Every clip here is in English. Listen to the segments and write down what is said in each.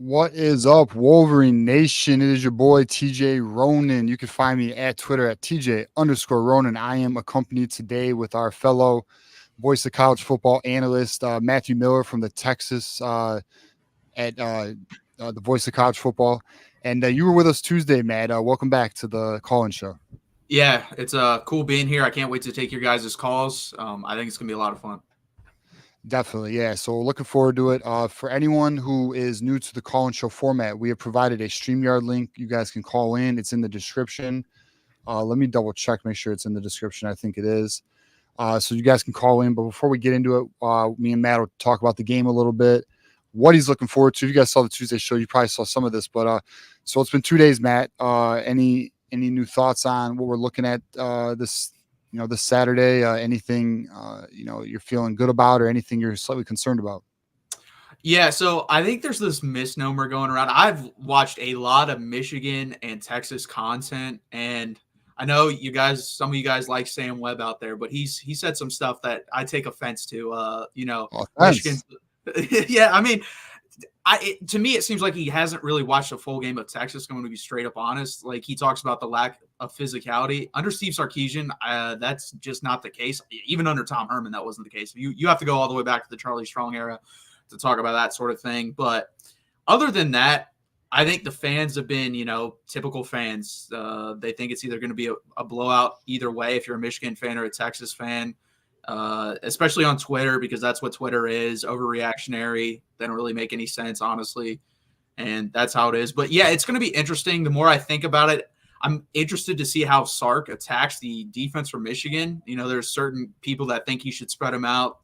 What is up, Wolverine Nation? It is your boy TJ Ronin. You can find me at Twitter at TJ_Ronin. I am accompanied today with our fellow voice of college football analyst, Matthew Miller from the Texas at the voice of college football. And you were with us Tuesday, Matt. Welcome back to the call-in show. Yeah, it's cool being here. I can't wait to take your guys' calls. I think it's going to be a lot of fun. Definitely, yeah. So looking forward to it. For anyone who is new to the call-in show format, we have provided a StreamYard link. You guys can call in. It's in the description. Let me double check, make sure it's in the description. I think it is. So you guys can call in. But before we get into it, me and Matt will talk about the game a little bit, what he's looking forward to. If you guys saw the Tuesday show, you probably saw some of this. But so it's been 2 days, Matt. Any new thoughts on what we're looking at this Saturday? Anything you're feeling good about, or anything you're slightly concerned about? Yeah, so I think there's this misnomer going around. I've watched a lot of Michigan and Texas content, and I know some of you guys like Sam Webb out there, but he said some stuff that I take offense to. Michigan. Yeah, I mean, to me, it seems like he hasn't really watched a full game of Texas. I'm going to be straight up honest. Like, he talks about the lack of physicality under Steve Sarkisian. That's just not the case. Even under Tom Herman, that wasn't the case. You have to go all the way back to the Charlie Strong era to talk about that sort of thing. But other than that, I think the fans have been, typical fans. They think it's either going to be a blowout either way if you're a Michigan fan or a Texas fan. Especially on Twitter, because that's what Twitter is. Overreactionary. They don't really make any sense, honestly. And that's how it is. But yeah, it's going to be interesting. The more I think about it, I'm interested to see how Sark attacks the defense for Michigan. There's certain people that think he should spread them out,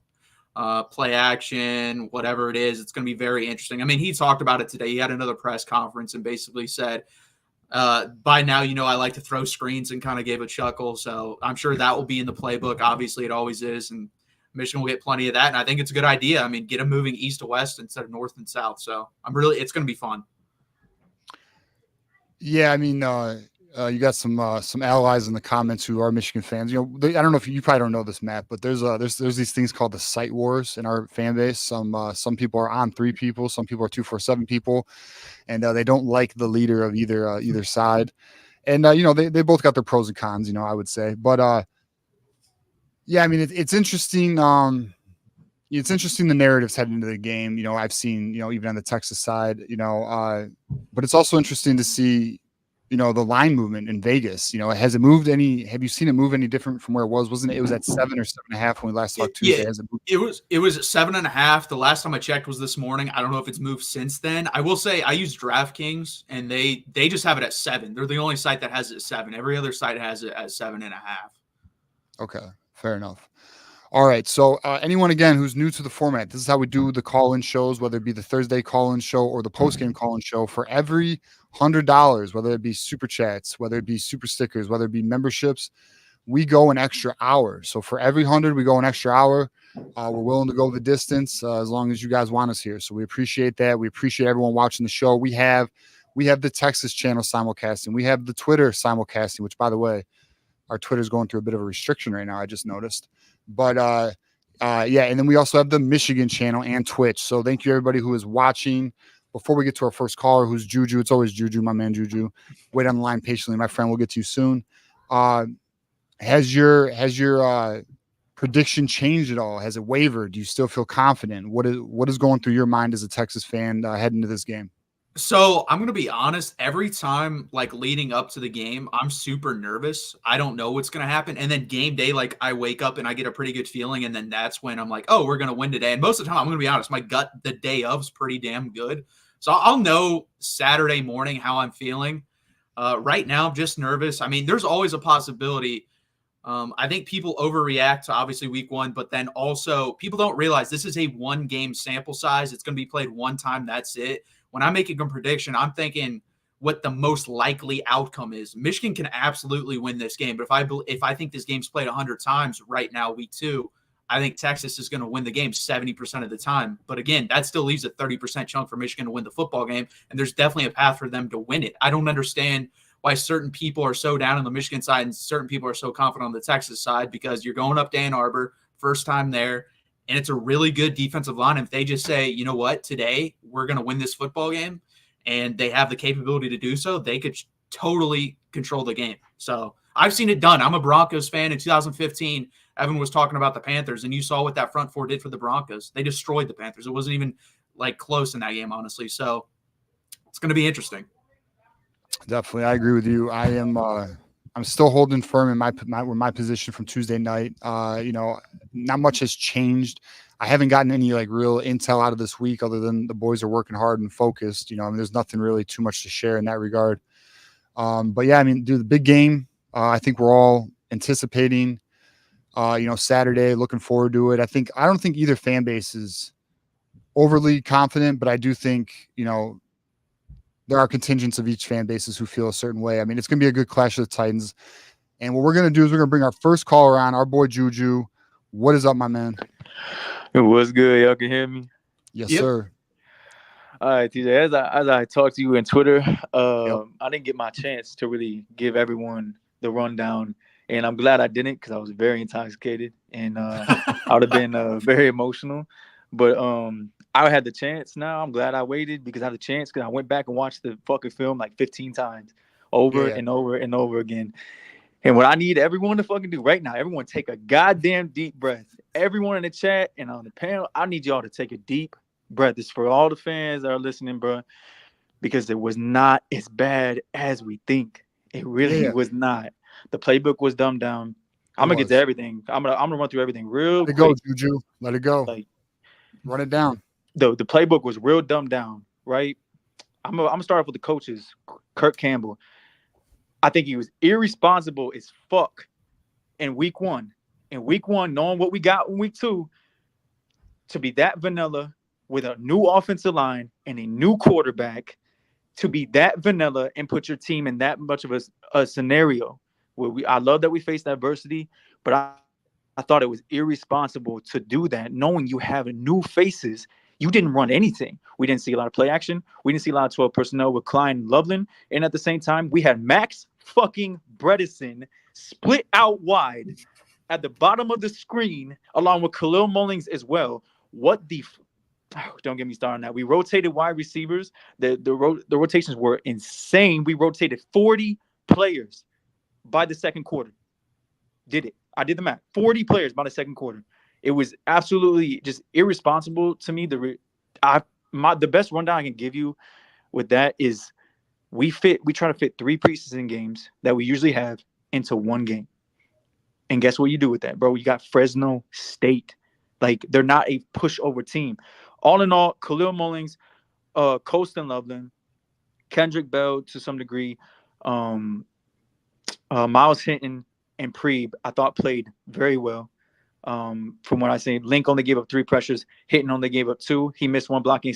play action, whatever it is. It's going to be very interesting. I mean, he talked about it today. He had another press conference and basically said, by now, I like to throw screens, and kind of gave a chuckle. So I'm sure that will be in the playbook. Obviously, it always is. And Michigan will get plenty of that. And I think it's a good idea. I mean, get them moving east to west instead of north and south. So it's going to be fun. Yeah, I mean, you got some allies in the comments who are Michigan fans. I don't know if you probably don't know this, Matt, but there's these things called the site wars in our fan base. Some people are on 3 people, some people are 247 people, and they don't like the leader of either side. And they both got their pros and cons, I would say. But yeah, I mean, it's interesting. It's interesting the narratives heading into the game. I've seen even on the Texas side. But it's also interesting to see the line movement in Vegas. Has it moved any? Have you seen it move any different from where it was? Wasn't it? It was at 7 or 7.5 when we last talked Tuesday. Yeah, Has it moved? It was 7.5. The last time I checked was this morning. I don't know if it's moved since then. I will say I use DraftKings, and they just have it at 7. They're the only site that has it at 7. Every other site has it at 7.5. Okay, fair enough. All right. So anyone, again, who's new to the format, this is how we do the call-in shows, whether it be the Thursday call-in show or the post-game call-in show. For every $100, whether it be super chats, whether it be super stickers, whether it be memberships, we go an extra hour. So for every 100, we go an extra hour. We're willing to go the distance as long as you guys want us here. So we appreciate that. We appreciate everyone watching the show. We have the Texas channel simulcasting. We have the Twitter simulcasting, which, by the way, our Twitter's going through a bit of a restriction right now, I just noticed. But yeah, and then we also have the Michigan channel and Twitch. So thank you, everybody who is watching. Before we get to our first caller, who's Juju, it's always Juju, my man Juju. Wait on the line patiently, my friend. We'll get to you soon. Has your prediction changed at all? Has it wavered? Do you still feel confident? What is going through your mind as a Texas fan heading into this game? So I'm going to be honest, every time leading up to the game, I'm super nervous. I don't know what's going to happen. And then game day, I wake up and I get a pretty good feeling. And then that's when I'm like, oh, we're going to win today. And most of the time, I'm going to be honest, my gut the day of is pretty damn good. So I'll know Saturday morning how I'm feeling. Right now, I'm just nervous. I mean, there's always a possibility. I think people overreact to obviously week 1, but then also people don't realize this is a 1-game sample size. It's going to be played one time. That's it. When I'm making a prediction, I'm thinking what the most likely outcome is. Michigan can absolutely win this game, but if I think this game's played 100 times right now, week 2, I think Texas is going to win the game 70% of the time. But again, that still leaves a 30% chunk for Michigan to win the football game, and there's definitely a path for them to win it. I don't understand why certain people are so down on the Michigan side and certain people are so confident on the Texas side, because you're going up to Ann Arbor, first time there. And it's a really good defensive line. If they just say, you know what, today we're going to win this football game, and they have the capability to do so, they could totally control the game. So I've seen it done. I'm a Broncos fan. In 2015, Evan was talking about the Panthers, and you saw what that front four did for the Broncos. They destroyed the Panthers. It wasn't even like close in that game, honestly. So it's going to be interesting. Definitely, I agree with you. I'm still holding firm in my position from Tuesday night. Not much has changed. I haven't gotten any like real intel out of this week, other than the boys are working hard and focused. There's nothing really too much to share in that regard. But yeah, dude, the big game. I think we're all anticipating. Saturday, looking forward to it. I don't think either fan base is overly confident, but I do think there are contingents of each fan bases who feel a certain way. It's going to be a good clash of the Titans. And what we're going to do is we're going to bring our first caller on, our boy Juju. What is up, my man? What's good? Y'all can hear me? Yes, sir. All right, TJ. As I talked to you in Twitter, I didn't get my chance to really give everyone the rundown. And I'm glad I didn't, because I was very intoxicated. And I would have been very emotional. But I had the chance now. I'm glad I waited, because I had the chance, because I went back and watched the fucking film like 15 times over and over and over again. And what I need everyone to fucking do right now, everyone take a goddamn deep breath. Everyone in the chat and on the panel, I need y'all to take a deep breath. This is for all the fans that are listening, bro, because it was not as bad as we think. It really was not. The playbook was dumbed down. I'm gonna get to everything. I'm gonna run through everything real quick. Let it go, Juju. Let it go. Run it down. The playbook was real dumbed down, right? I'm gonna start off with the coaches. Kirk Campbell. I think he was irresponsible as fuck in week one. In week one, knowing what we got in week two, to be that vanilla with a new offensive line and a new quarterback, to be that vanilla and put your team in that much of a scenario where I love that we faced adversity, but I thought it was irresponsible to do that, knowing you have new faces. You didn't run anything. We didn't see a lot of play action. We didn't see a lot of 12 personnel with Klein and Loveland. And at the same time, we had Max fucking Bredesen split out wide at the bottom of the screen, along with Khalil Mullings as well. Don't get me started on that. We rotated wide receivers. The rotations were insane. We rotated 40 players by the second quarter. I did the math. 40 players by the second quarter. It was absolutely just irresponsible to me. The best rundown I can give you with that is we try to fit 3 preseason games that we usually have into one game. And guess what you do with that, bro? You got Fresno State. Like, they're not a pushover team. All in all, Khalil Mullings, Colston Loveland, Kendrick Bell to some degree, Miles Hinton, and Preeb, I thought played very well. From what I say, Link only gave up 3 pressures. Hinton only gave up 2. He missed 1 blocking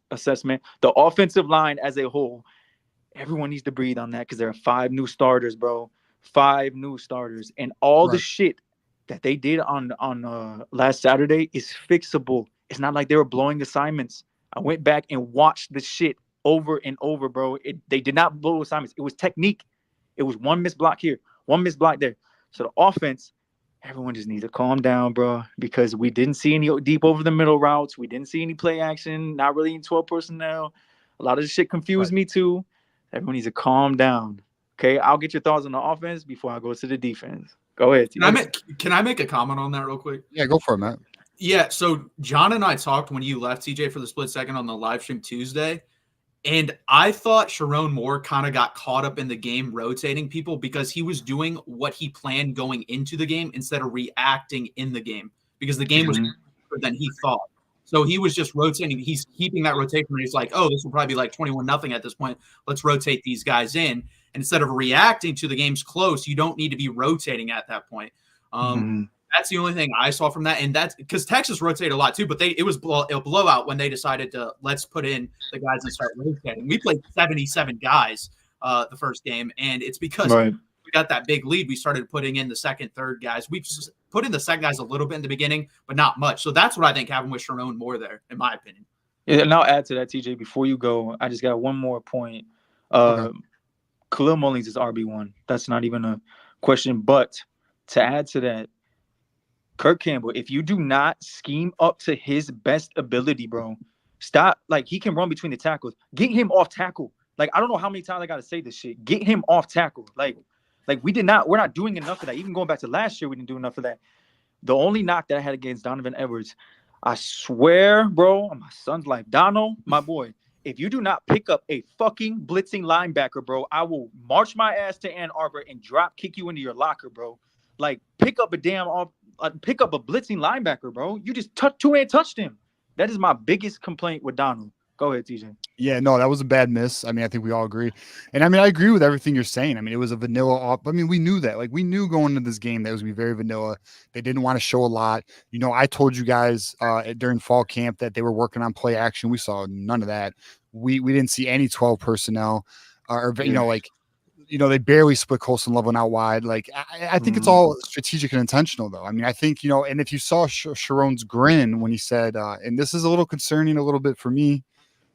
assessment. The offensive line as a whole, everyone needs to breathe on that, because there are 5 new starters, bro. 5 new starters. And all the shit that they did on last Saturday is fixable. It's not like they were blowing assignments. I went back and watched the shit over and over, bro. They did not blow assignments. It was technique. It was 1 missed block here, 1 missed block there. So the offense, everyone just needs to calm down, bro, because we didn't see any deep over the middle routes. We didn't see any play action, not really in 12 personnel. A lot of the shit confused me too. Everyone needs to calm down. Okay, I'll get your thoughts on the offense before I go to the defense. Go ahead. Can I make a comment on that real quick? Yeah, go for it, Matt. Yeah, so John and I talked when you left, TJ, for the split second on the live stream Tuesday, and I thought Sharon Moore kind of got caught up in the game rotating people, because he was doing what he planned going into the game instead of reacting in the game, because the game was different than he thought. So he was just rotating. He's keeping that rotation. He's like, oh, this will probably be like 21-0 at this point. Let's rotate these guys in. And instead of reacting to the game's close, you don't need to be rotating at that point. That's the only thing I saw from that. And that's because Texas rotated a lot too, but it was a blowout when they decided to let's put in the guys and start rotating. We played 77 guys the first game, and it's because we got that big lead. We started putting in the second, third guys. We put in the second guys a little bit in the beginning, but not much. So that's what I think happened with Sharon Moore there, in my opinion. Yeah, and I'll add to that, TJ, before you go. I just got one more point. Khalil Mullings is RB1. That's not even a question. But to add to that, Kirk Campbell, if you do not scheme up to his best ability, bro, Stop. Like, he can run between the tackles. Get him off tackle. Like, I don't know how many times I got to say this shit. Get him off tackle. Like we're not doing enough of that. Even going back to last year, we didn't do enough of that. The only knock that I had against Donovan Edwards, I swear, bro, on my son's life, Dono, my boy, if you do not pick up a fucking blitzing linebacker, bro, I will march my ass to Ann Arbor and drop kick you into your locker, bro. Like, pick up a blitzing linebacker, bro. You just two-hand touched him. That is my biggest complaint with Donald. Go ahead, TJ. Yeah, no, that was a bad miss. I mean, I think we all agree. And I mean, I agree with everything you're saying. I mean, it was a vanilla off. I mean, we knew that. Like, we knew going into this game that it was going to be very vanilla. They didn't want to show a lot. You know, I told you guys during fall camp that they were working on play action. We saw none of that. We didn't see any 12 personnel they barely split Colson Loveland out wide. Like, I think it's all strategic and intentional, though. I mean, I think, and if you saw Sharon's grin when he said, and this is a little concerning a little bit for me,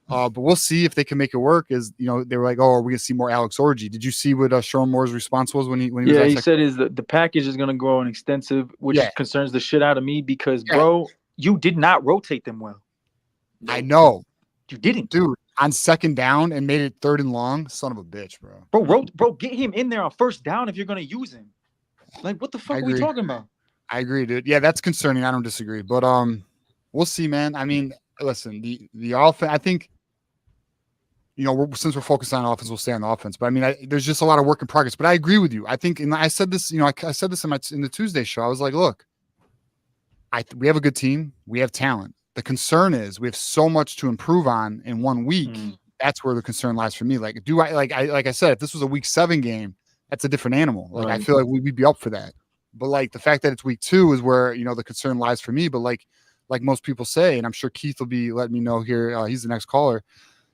but we'll see if they can make it work. Is they were like, "Oh, are we gonna see more Alex Orji?" Did you see what Sharon Moore's response was when he was? Yeah, he said the package is gonna grow and extensive, which concerns the shit out of me because, bro, you did not rotate them well. I know you didn't, dude. On second down and made it 3rd and long, son of a bitch, bro. Bro, get him in there on first down if you're gonna use him. Like, what the fuck are we talking about? I agree, dude. Yeah, that's concerning. I don't disagree, but we'll see, man. I mean, listen, the offense. I think. Since we're focused on offense, we'll stay on the offense. But I mean, there's just a lot of work in progress. But I agree with you. I think, and I said this, I said this in the Tuesday show. I was like, look, we have a good team. We have talent. The concern is we have so much to improve on in 1 week. That's where the concern lies for me. Like, like I said, if this was a week 7 game, that's a different animal. Like, right. I feel like we'd be up for that. But like the fact that it's week 2 is where the concern lies for me. But like most people say, and I'm sure Keith will be letting me know here. He's the next caller.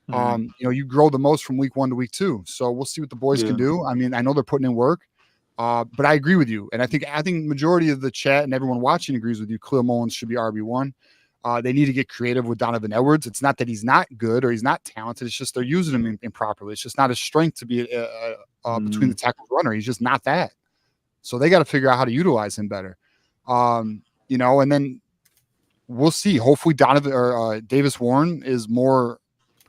You grow the most from week 1 to week 2. So we'll see what the boys can do. I mean, I know they're putting in work, but I agree with you. And I think majority of the chat and everyone watching agrees with you. Khalil Mullins should be RB1. They need to get creative with Donovan Edwards. It's not that he's not good or he's not talented. It's just they're using him improperly. It's just not his strength to be between the tackles runner. He's just not that. So they got to figure out how to utilize him better. And then we'll see. Hopefully Donovan or Davis Warren is more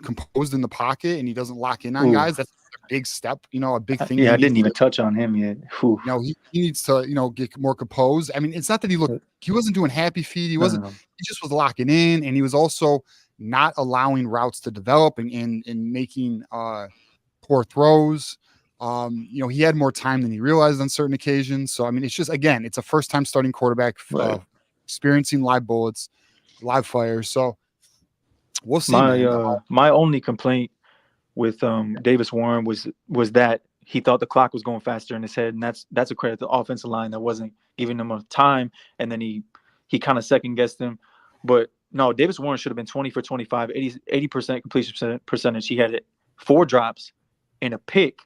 composed in the pocket and he doesn't lock in on guys. That's a big step, a big thing. Yeah, I didn't even touch on him yet. He needs to, get more composed. I mean, it's not that he wasn't doing happy feet. He wasn't, he just was locking in, and he was also not allowing routes to develop and making poor throws. He had more time than he realized on certain occasions. So, I mean, it's just, again, it's a first time starting quarterback, experiencing live bullets, live fire. So, we'll see. My only complaint with Davis Warren was that he thought the clock was going faster in his head, and that's a credit to the offensive line that wasn't giving him enough time, and then he kind of second guessed him. But no, Davis Warren should have been 20 for 25, 80% completion percentage. He had 4 drops and a pick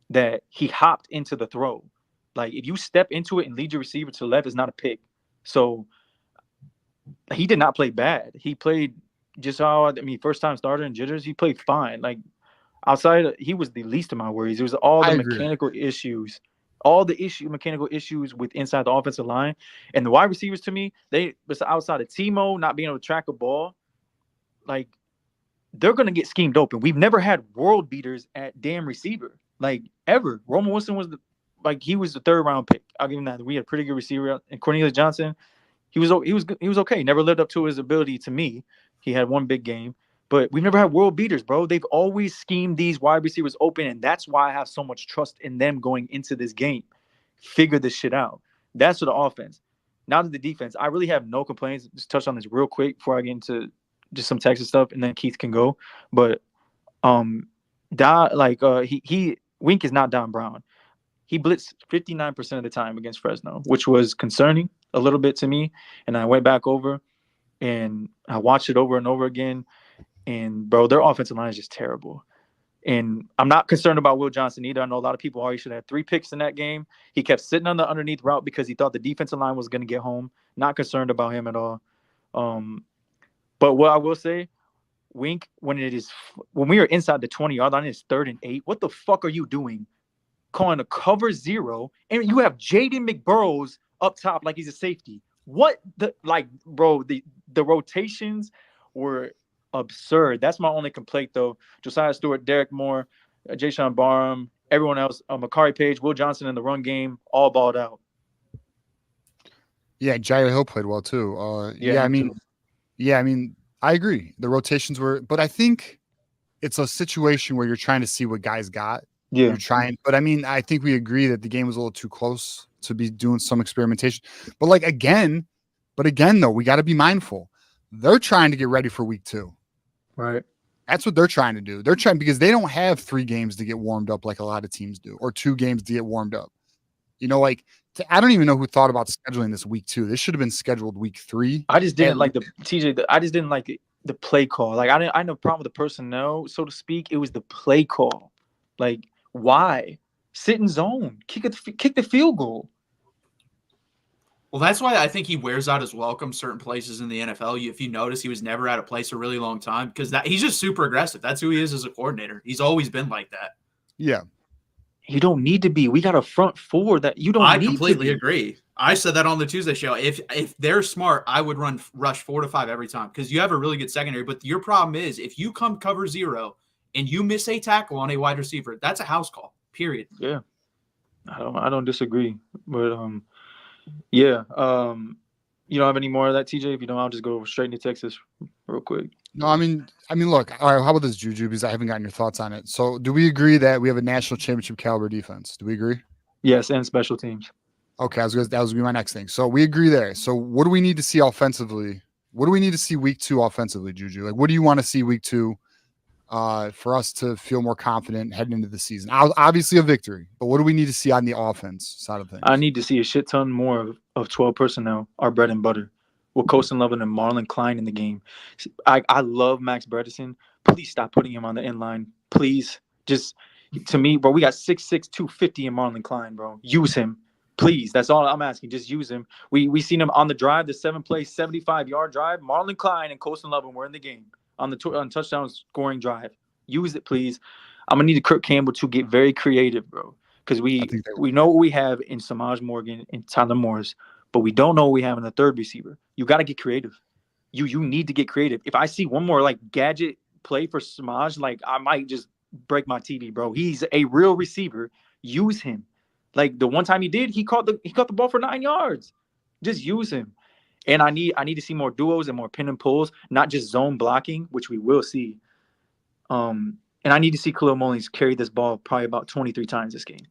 that he hopped into the throw. Like, if you step into it and lead your receiver to the left, it's not a pick. So he did not play bad. He played just first time starter in jitters, he played fine. Like, outside, he was the least of my worries. It was all the mechanical issues, mechanical issues with inside the offensive line. And the wide receivers, to me, they was outside of Timo not being able to track a ball. Like, they're going to get schemed open. We've never had world beaters at damn receiver, like, ever. Roman Wilson was he was the 3rd round pick. I'll give him that. We had a pretty good receiver. And Cornelius Johnson, he was okay. Never lived up to his ability to me. He had 1 big game, but we've never had world beaters, bro. They've always schemed these wide receivers open, and that's why I have so much trust in them going into this game. Figure this shit out. That's for the offense. Now to the defense, I really have no complaints. Just touch on this real quick before I get into just some Texas stuff, and then Keith can go. But Wink is not Don Brown. He blitzed 59% of the time against Fresno, which was concerning a little bit to me. And I went back over and I watched it over and over again. And, bro, their offensive line is just terrible. And I'm not concerned about Will Johnson either. I know a lot of people already should have 3 picks in that game. He kept sitting on the underneath route because he thought the defensive line was going to get home. Not concerned about him at all. But what I will say, Wink, when we are inside the 20-yard line, it's 3rd and 8. What the fuck are you doing? Calling a cover 0, and you have Jaden McBurrows up top like he's a safety. What the, like, bro, the rotations were absurd. That's my only complaint, though. Josiah Stewart, Derek Moore, Jayshon Barham, everyone else, Makari Page, Will Johnson in the run game, all balled out. Yeah, Jair Hill played well too. Yeah, I mean, I agree. The rotations were, but I think it's a situation where you're trying to see what guys got. Yeah. You're trying, but I mean, I think we agree that the game was a little too close to be doing some experimentation. But like again though, we got to be mindful. They're trying to get ready for week 2. Right. That's what they're trying to do. They're trying because they don't have 3 games to get warmed up like a lot of teams do, or 2 games to get warmed up. You know, like I don't even know who thought about scheduling this week 2. This should have been scheduled week 3. I just didn't like I just didn't like the play call. Like I had no problem with the personnel, so to speak. It was the play call. Like why sit in zone, kick the field goal? Well, that's why I think he wears out his welcome certain places in the NFL. If you notice, he was never at a place a really long time because he's just super aggressive. That's who he is as a coordinator. He's always been like that. Yeah. You don't need to be. We got a front 4 that you don't need to be. I completely agree. I said that on the Tuesday show. If they're smart, I would rush 4 to 5 every time because you have a really good secondary. But your problem is if you come cover 0 and you miss a tackle on a wide receiver, that's a house call, period. Yeah. I don't disagree. But yeah. You don't have any more of that, TJ? If you don't, I'll just go straight into Texas real quick. No, I mean, look. All right, how about this, Juju? Because I haven't gotten your thoughts on it. So, do we agree that we have a national championship caliber defense? Do we agree? Yes, and special teams. Okay, that was going to be my next thing. So, we agree there. So, what do we need to see offensively? What do we need to see week 2 offensively, Juju? Like, what do you want to see week 2 for us to feel more confident heading into the season? Obviously, a victory, but what do we need to see on the offense side of things? I need to see a shit ton more of 12 personnel, our bread and butter, with Colston Lovin and Marlon Klein in the game. I love Max Bredesen. Please stop putting him on the end line. Please. Just, to me, bro, we got 6'6", 250 in Marlon Klein, bro. Use him. Please. That's all I'm asking. Just use him. We seen him on the drive, the 7-play, 75-yard drive. Marlon Klein and Colston Lovin were in the game on the touchdown scoring drive. Use it, please. I'm going to need Kirk Campbell to get very creative, bro, because we know what we have in Samaj Morgan and Tyler Morris, but we don't know what we have in the third receiver. You got to get creative. You need to get creative. If I see one more like gadget play for Samaj, like I might just break my TV, bro. He's a real receiver. Use him. Like the one time he did, he caught the ball for 9 yards. Just use him. And I need to see more duos and more pin and pulls, not just zone blocking, which we will see. And I need to see Khalil Mullins carry this ball probably about 23 times this game.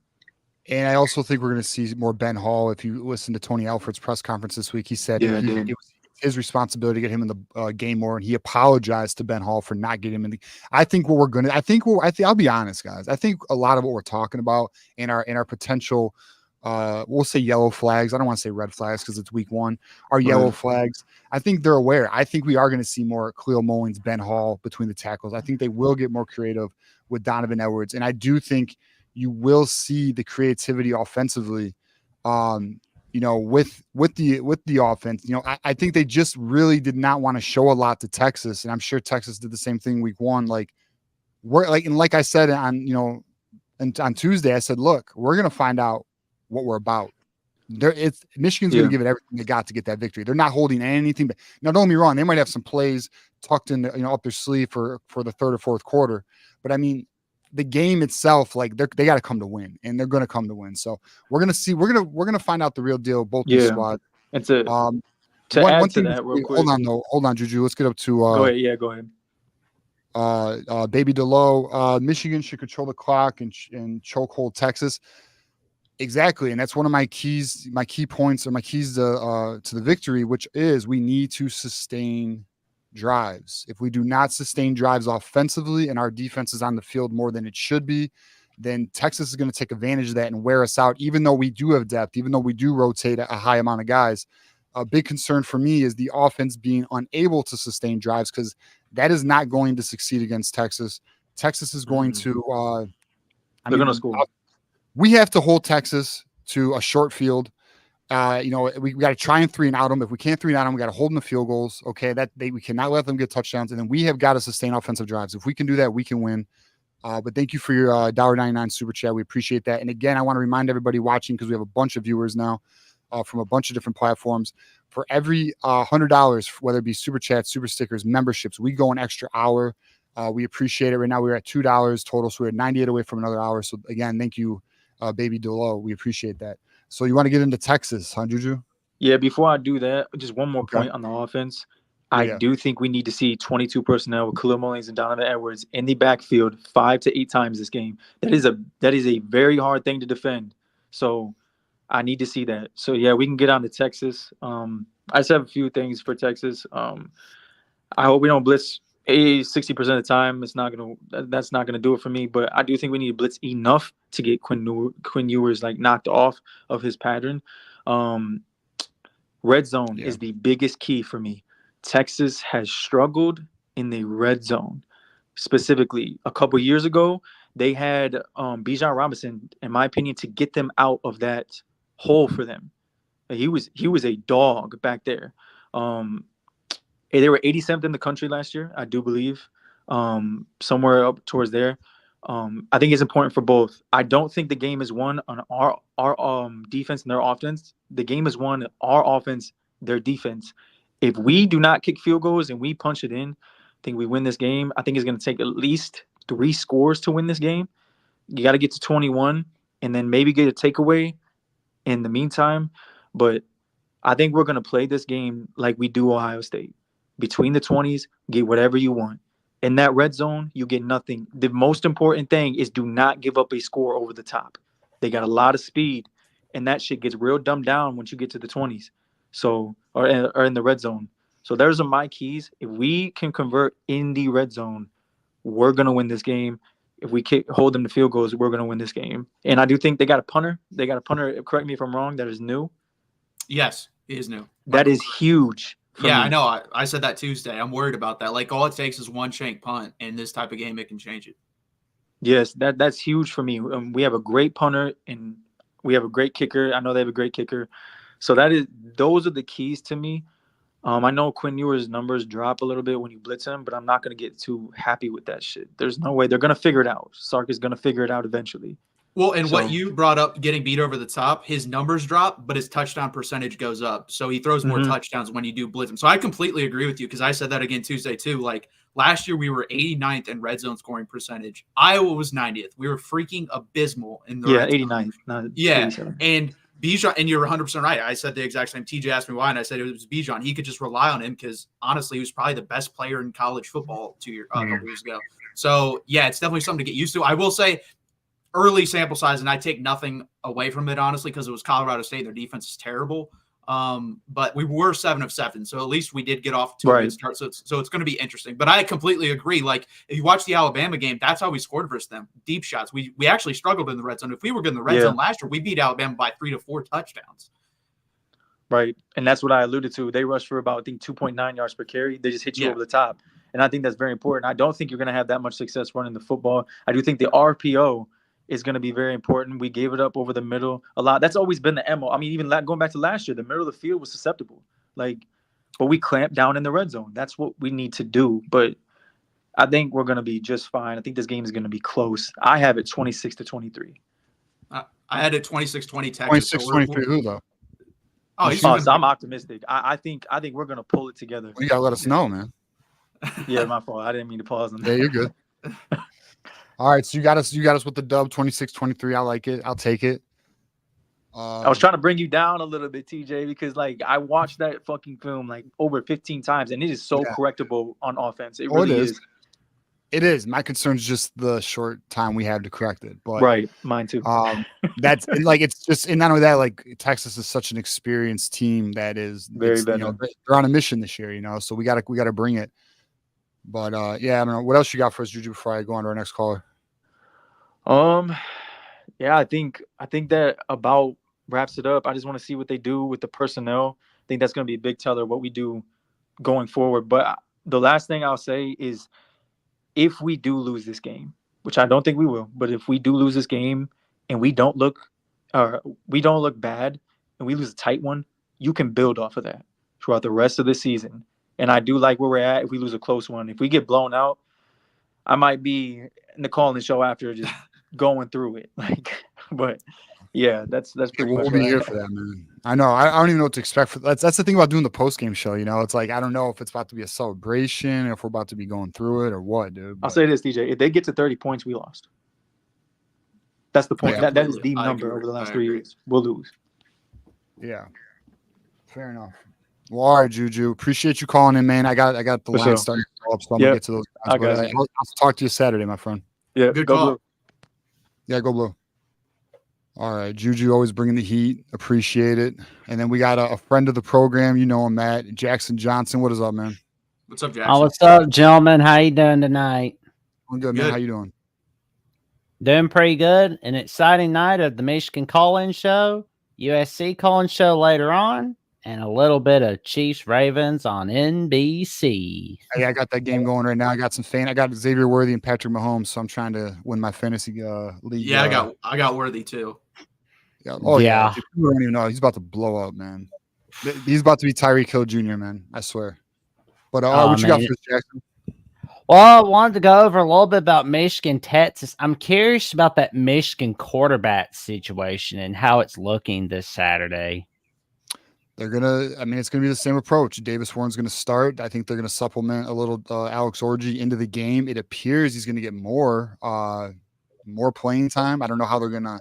And I also think we're going to see more Ben Hall. If you listen to Tony Alford's press conference this week, he said it was his responsibility to get him in the game more, and he apologized to Ben Hall for not getting him in the. I'll be honest, guys. I think a lot of what we're talking about in our potential, we'll say yellow flags. I don't want to say red flags because it's week 1. Our yellow flags. I think they're aware. I think we are going to see more Khalil Mullins, Ben Hall between the tackles. I think they will get more creative with Donovan Edwards, and I do think you will see the creativity offensively, with the offense. I think they just really did not want to show a lot to Texas, and I'm sure Texas did the same thing week 1. Like I said on Tuesday, I said, look, we're gonna find out what we're about. Michigan's gonna give it everything they got to get that victory. They're not holding anything back. Now, don't get me wrong, they might have some plays tucked in, up their sleeve for the third or fourth quarter, but I mean, the game itself, like they got to come to win, and they're going to come to win. So we're gonna see. We're gonna find out the real deal. Both these squads. And to add to that, real quick. Hold on, Juju. Let's get up to. Go ahead. Yeah, go ahead. Baby DeLoe. Michigan should control the clock and chokehold Texas. Exactly, and that's one of my keys. My key points or my keys to the victory, which is we need to sustain drives. If we do not sustain drives offensively and our defense is on the field more than it should be, then Texas is going to take advantage of that and wear us out, even though we do have depth, even though we do rotate a high amount of guys. A big concern for me is the offense being unable to sustain drives, because that is not going to succeed against Texas. Texas is going to they're going to score. We have to hold Texas to a short field. We got to try and 3-and-out them. If we can't 3-and-out them, we got to hold them to field goals. Okay, we cannot let them get touchdowns, and then we have got to sustain offensive drives. If we can do that, we can win. But thank you for your $1.99 super chat. We appreciate that. And again, I want to remind everybody watching, because we have a bunch of viewers now. from a bunch of different platforms. For every $100, whether it be super chats, super stickers, memberships, we go an extra hour. We appreciate it. Right now we're at $2 total, so we're at 98 away from another hour. So again, thank you, Baby Delo. We appreciate that. So you want to get into Texas, huh, Juju? Yeah, before I do that, just one more Okay. point on the offense. I do think we need to see 22 personnel with Khalil Mullings and Donovan Edwards in the backfield 5 to 8 times this game. That is a very hard thing to defend. So I need to see that. So yeah, we can get on to Texas. I just have a few things for Texas. I hope we don't blitz 60% of the time. That's not gonna do it for me. But I do think we need to blitz enough to get Quinn Ewers like knocked off of his pattern. Red zone is the biggest key for me. Texas has struggled in the red zone. Specifically, a couple years ago, they had Bijan Robinson, in my opinion, to get them out of that hole for them. He was a dog back there. They were 87th in the country last year, I do believe, somewhere up towards there. I think it's important for both. I don't think the game is won on our defense and their offense. The game is won our offense, their defense. If we do not kick field goals and we punch it in, I think we win this game. I think it's going to take at least 3 scores to win this game. You got to get to 21 and then maybe get a takeaway in the meantime. But I think we're going to play this game like we do Ohio State. Between the 20s, get whatever you want. In that red zone, you get nothing. The most important thing is do not give up a score over the top. They got a lot of speed, and that shit gets real dumbed down once you get to the 20s. So, or in the red zone. So those are my keys. If we can convert in the red zone, we're going to win this game. If we hold them to field goals, we're going to win this game. And I do think they got a punter. Correct me if I'm wrong, that is new. Yes, he is new. That is huge. Yeah, me. I know. I said that Tuesday. I'm worried about that. Like, all it takes is one shank punt, and this type of game, it can change it. Yes, that's huge for me. We have a great punter, and we have a great kicker. I know they have a great kicker. So those are the keys to me. I know Quinn Ewers' numbers drop a little bit when you blitz him, but I'm not going to get too happy with that shit. There's no way. They're going to figure it out. Sark is going to figure it out eventually. Well, and what you brought up, getting beat over the top, his numbers drop, but his touchdown percentage goes up. So he throws more touchdowns when you do blitz him. So I completely agree with you, because I said that again Tuesday too. Like, last year we were 89th in red zone scoring percentage. Iowa was 90th. We were freaking abysmal in the red 89th. Zone. Yeah, 87. And Bijan, and you're 100% right. I said the exact same. TJ asked me why, and I said it was Bijan. He could just rely on him because, honestly, he was probably the best player in college football a couple years ago. So, yeah, it's definitely something to get used to. I will say, early sample size, and I take nothing away from it, honestly, because it was Colorado State. Their defense is terrible. But we were 7 of 7, so at least we did get off to a good start. So it's going to be interesting. But I completely agree. Like, if you watch the Alabama game, that's how we scored versus them. Deep shots. We actually struggled in the red zone. If we were good in the red zone last year, we beat Alabama by 3 to 4 touchdowns. Right, and that's what I alluded to. They rushed for about, I think, 2.9 yards per carry. They just hit you over the top. And I think that's very important. I don't think you're going to have that much success running the football. I do think the RPO is going to be very important. We gave it up over the middle a lot. That's always been the MO. I mean, even going back to last year, the middle of the field was susceptible. But we clamped down in the red zone. That's what we need to do. But I think we're going to be just fine. I think this game is going to be close. I have it 26-23. I had it 26-20 Texas. 26-23 who, though? So I'm optimistic. I think we're going to pull it together. You got to let us know, man. Yeah, my fault. I didn't mean to pause on that. Yeah, you're good. All right, so you got us with the dub 26-23. I like it. I'll take it. I was trying to bring you down a little bit, TJ, because I watched that fucking film over 15 times, and it is so correctable on offense. It really is. It is. My concern is just the short time we have to correct it. But mine too. That's it's just, and not only that, Texas is such an experienced team that is very veteran. They're on a mission this year, so we gotta bring it. But I don't know. What else you got for us, Juju, before I go on to our next caller? Yeah, I think that about wraps it up. I just want to see what they do with the personnel. I think that's going to be a big teller what we do going forward. But the last thing I'll say is, if we do lose this game, which I don't think we will, but if we do lose this game and we don't look bad and we lose a tight one, you can build off of that throughout the rest of the season. And I do like where we're at. If we lose a close one, if we get blown out, I might be in the calling show after just going through it. But Yeah, that's pretty We'll much be what here I for that, man. I know. I don't even know what to expect. That's the thing about doing the post game show. You know, it's like I don't know if it's about to be a celebration, if we're about to be going through it, or what, dude. I'll But, say this, DJ. If they get to 30 points, we lost. That's the point. Yeah. That is the I number agree. over the last I 3 agree. years. We'll lose. yeah, fair enough. Well, all right, Juju. Appreciate you calling in, man. I got the For line sure. starting to go up, so I'm Yep. gonna get to those guys. I But got you. I'll talk to you Saturday, my friend. Yeah, Good go call. blue. Yeah, go blue. All right, Juju always bringing the heat. Appreciate it. And then we got a friend of the program. You know him, Matt Jackson Johnson. What is up, man? What's up, Oh, Jackson? what's up, gentlemen? How you doing tonight? I'm good, man. Good. How you doing? Doing pretty good. An exciting night of the Michigan call-in show, USC call-in show later on, and a little bit of Chiefs Ravens on NBC. Hey, I got that game going right now. I got I got Xavier Worthy and Patrick Mahomes, so I'm trying to win my fantasy league. Yeah, I got Worthy too. Yeah. Oh yeah. Yeah. Dude, people don't even know. He's about to blow up, man. He's about to be Tyreek Hill Jr., man. I swear. But what you got man. for us, Jackson? Well, I wanted to go over a little bit about Michigan, Texas. I'm curious about that Michigan quarterback situation and how it's looking this Saturday. It's gonna be the same approach. Davis Warren's gonna start. I think they're gonna supplement a little Alex Orji into the game. It appears he's gonna get more playing time. I don't know how they're gonna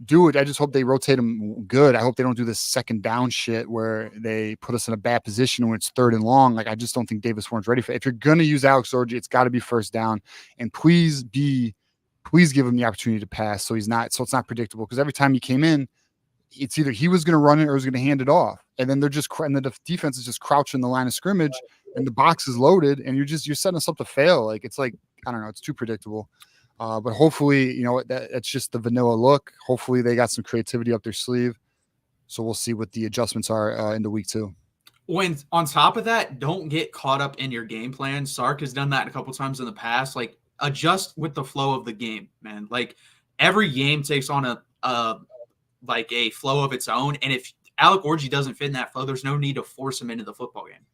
do it. I just hope they rotate him good. I hope they don't do this second down shit where they put us in a bad position when it's 3rd and long. Like, I just don't think Davis Warren's ready for it. If you're gonna use Alex Orji, it's got to be first down, and please give him the opportunity to pass so it's not predictable. Because every time he came in, it's either he was going to run it or he was going to hand it off, and then the defense is just crouching the line of scrimmage, and the box is loaded, and you're setting us up to fail. Like, it's like, I don't know, it's too predictable. But hopefully, that's just the vanilla look. Hopefully they got some creativity up their sleeve. So we'll see what the adjustments are into week 2. When on top of that, don't get caught up in your game plan. Sark has done that a couple times in the past. Like, adjust with the flow of the game, man. Like, every game takes on a flow of its own. And if Alec Orji doesn't fit in that flow, there's no need to force him into the football game.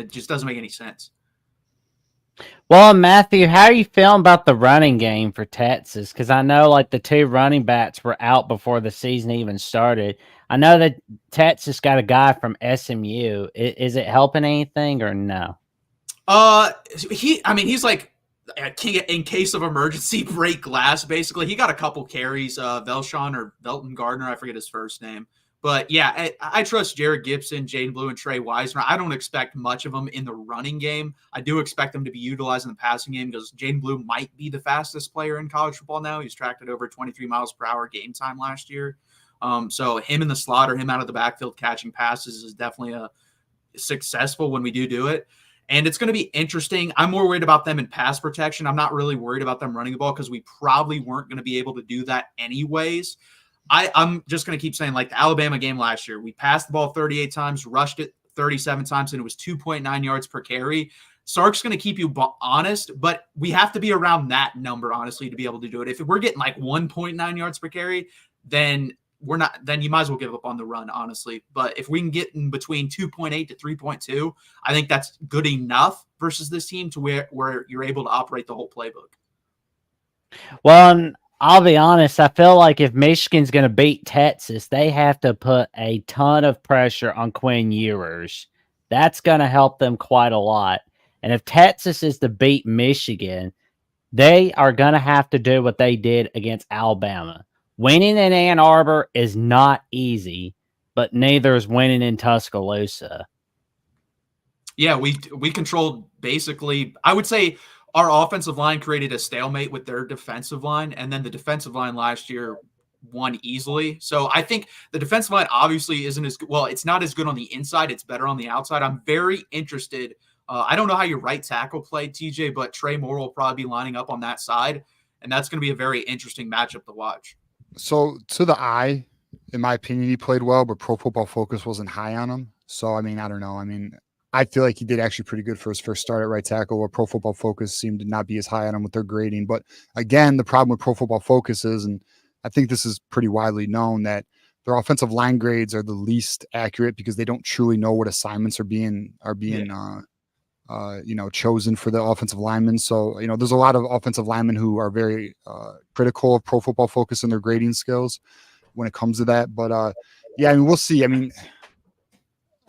It just doesn't make any sense. Well, Matthew, how are you feeling about the running game for Texas? Because I know like the 2 running backs were out before the season even started. I know that Texas got a guy from SMU. Is it helping anything or no? He's like a king in case of emergency break glass. Basically, he got a couple carries. Velton Gardner, I forget his first name. But yeah, I trust Jared Gibson, Jaden Blue, and Trey Wisener. I don't expect much of them in the running game. I do expect them to be utilized in the passing game because Jaden Blue might be the fastest player in college football now. He's tracked at over 23 miles per hour game time last year. So him in the slot or him out of the backfield catching passes is definitely successful when we do it. And it's going to be interesting. I'm more worried about them in pass protection. I'm not really worried about them running the ball because we probably weren't going to be able to do that anyways. I'm just going to keep saying, like the Alabama game last year, we passed the ball 38 times, rushed it 37 times, and it was 2.9 yards per carry. Sark's going to keep you honest, but we have to be around that number, honestly, to be able to do it. If we're getting like 1.9 yards per carry, then then you might as well give up on the run, honestly. But if we can get in between 2.8 to 3.2, I think that's good enough versus this team to where you're able to operate the whole playbook. Well, I'll be honest. I feel like if Michigan's going to beat Texas, they have to put a ton of pressure on Quinn Ewers. That's going to help them quite a lot. And if Texas is to beat Michigan, they are going to have to do what they did against Alabama. Winning in Ann Arbor is not easy, but neither is winning in Tuscaloosa. Yeah, we controlled basically, I would say our offensive line created a stalemate with their defensive line, and then the defensive line last year won easily. So I think the defensive line obviously isn't as good. Well, it's not as good on the inside. It's better on the outside. I'm very interested. I don't know how your right tackle played, TJ, but Trey Moore will probably be lining up on that side, and that's going to be a very interesting matchup to watch. So to the eye, in my opinion, he played well, but Pro Football Focus wasn't high on him. So, I don't know. I feel like he did actually pretty good for his first start at right tackle, where Pro Football Focus seemed to not be as high on him with their grading. But again, the problem with Pro Football Focus is, and I think this is pretty widely known, that their offensive line grades are the least accurate because they don't truly know what assignments are being chosen for the offensive linemen. So, there's a lot of offensive linemen who are very critical of Pro Football Focus and their grading skills when it comes to that. But yeah, I mean, we'll see. I mean,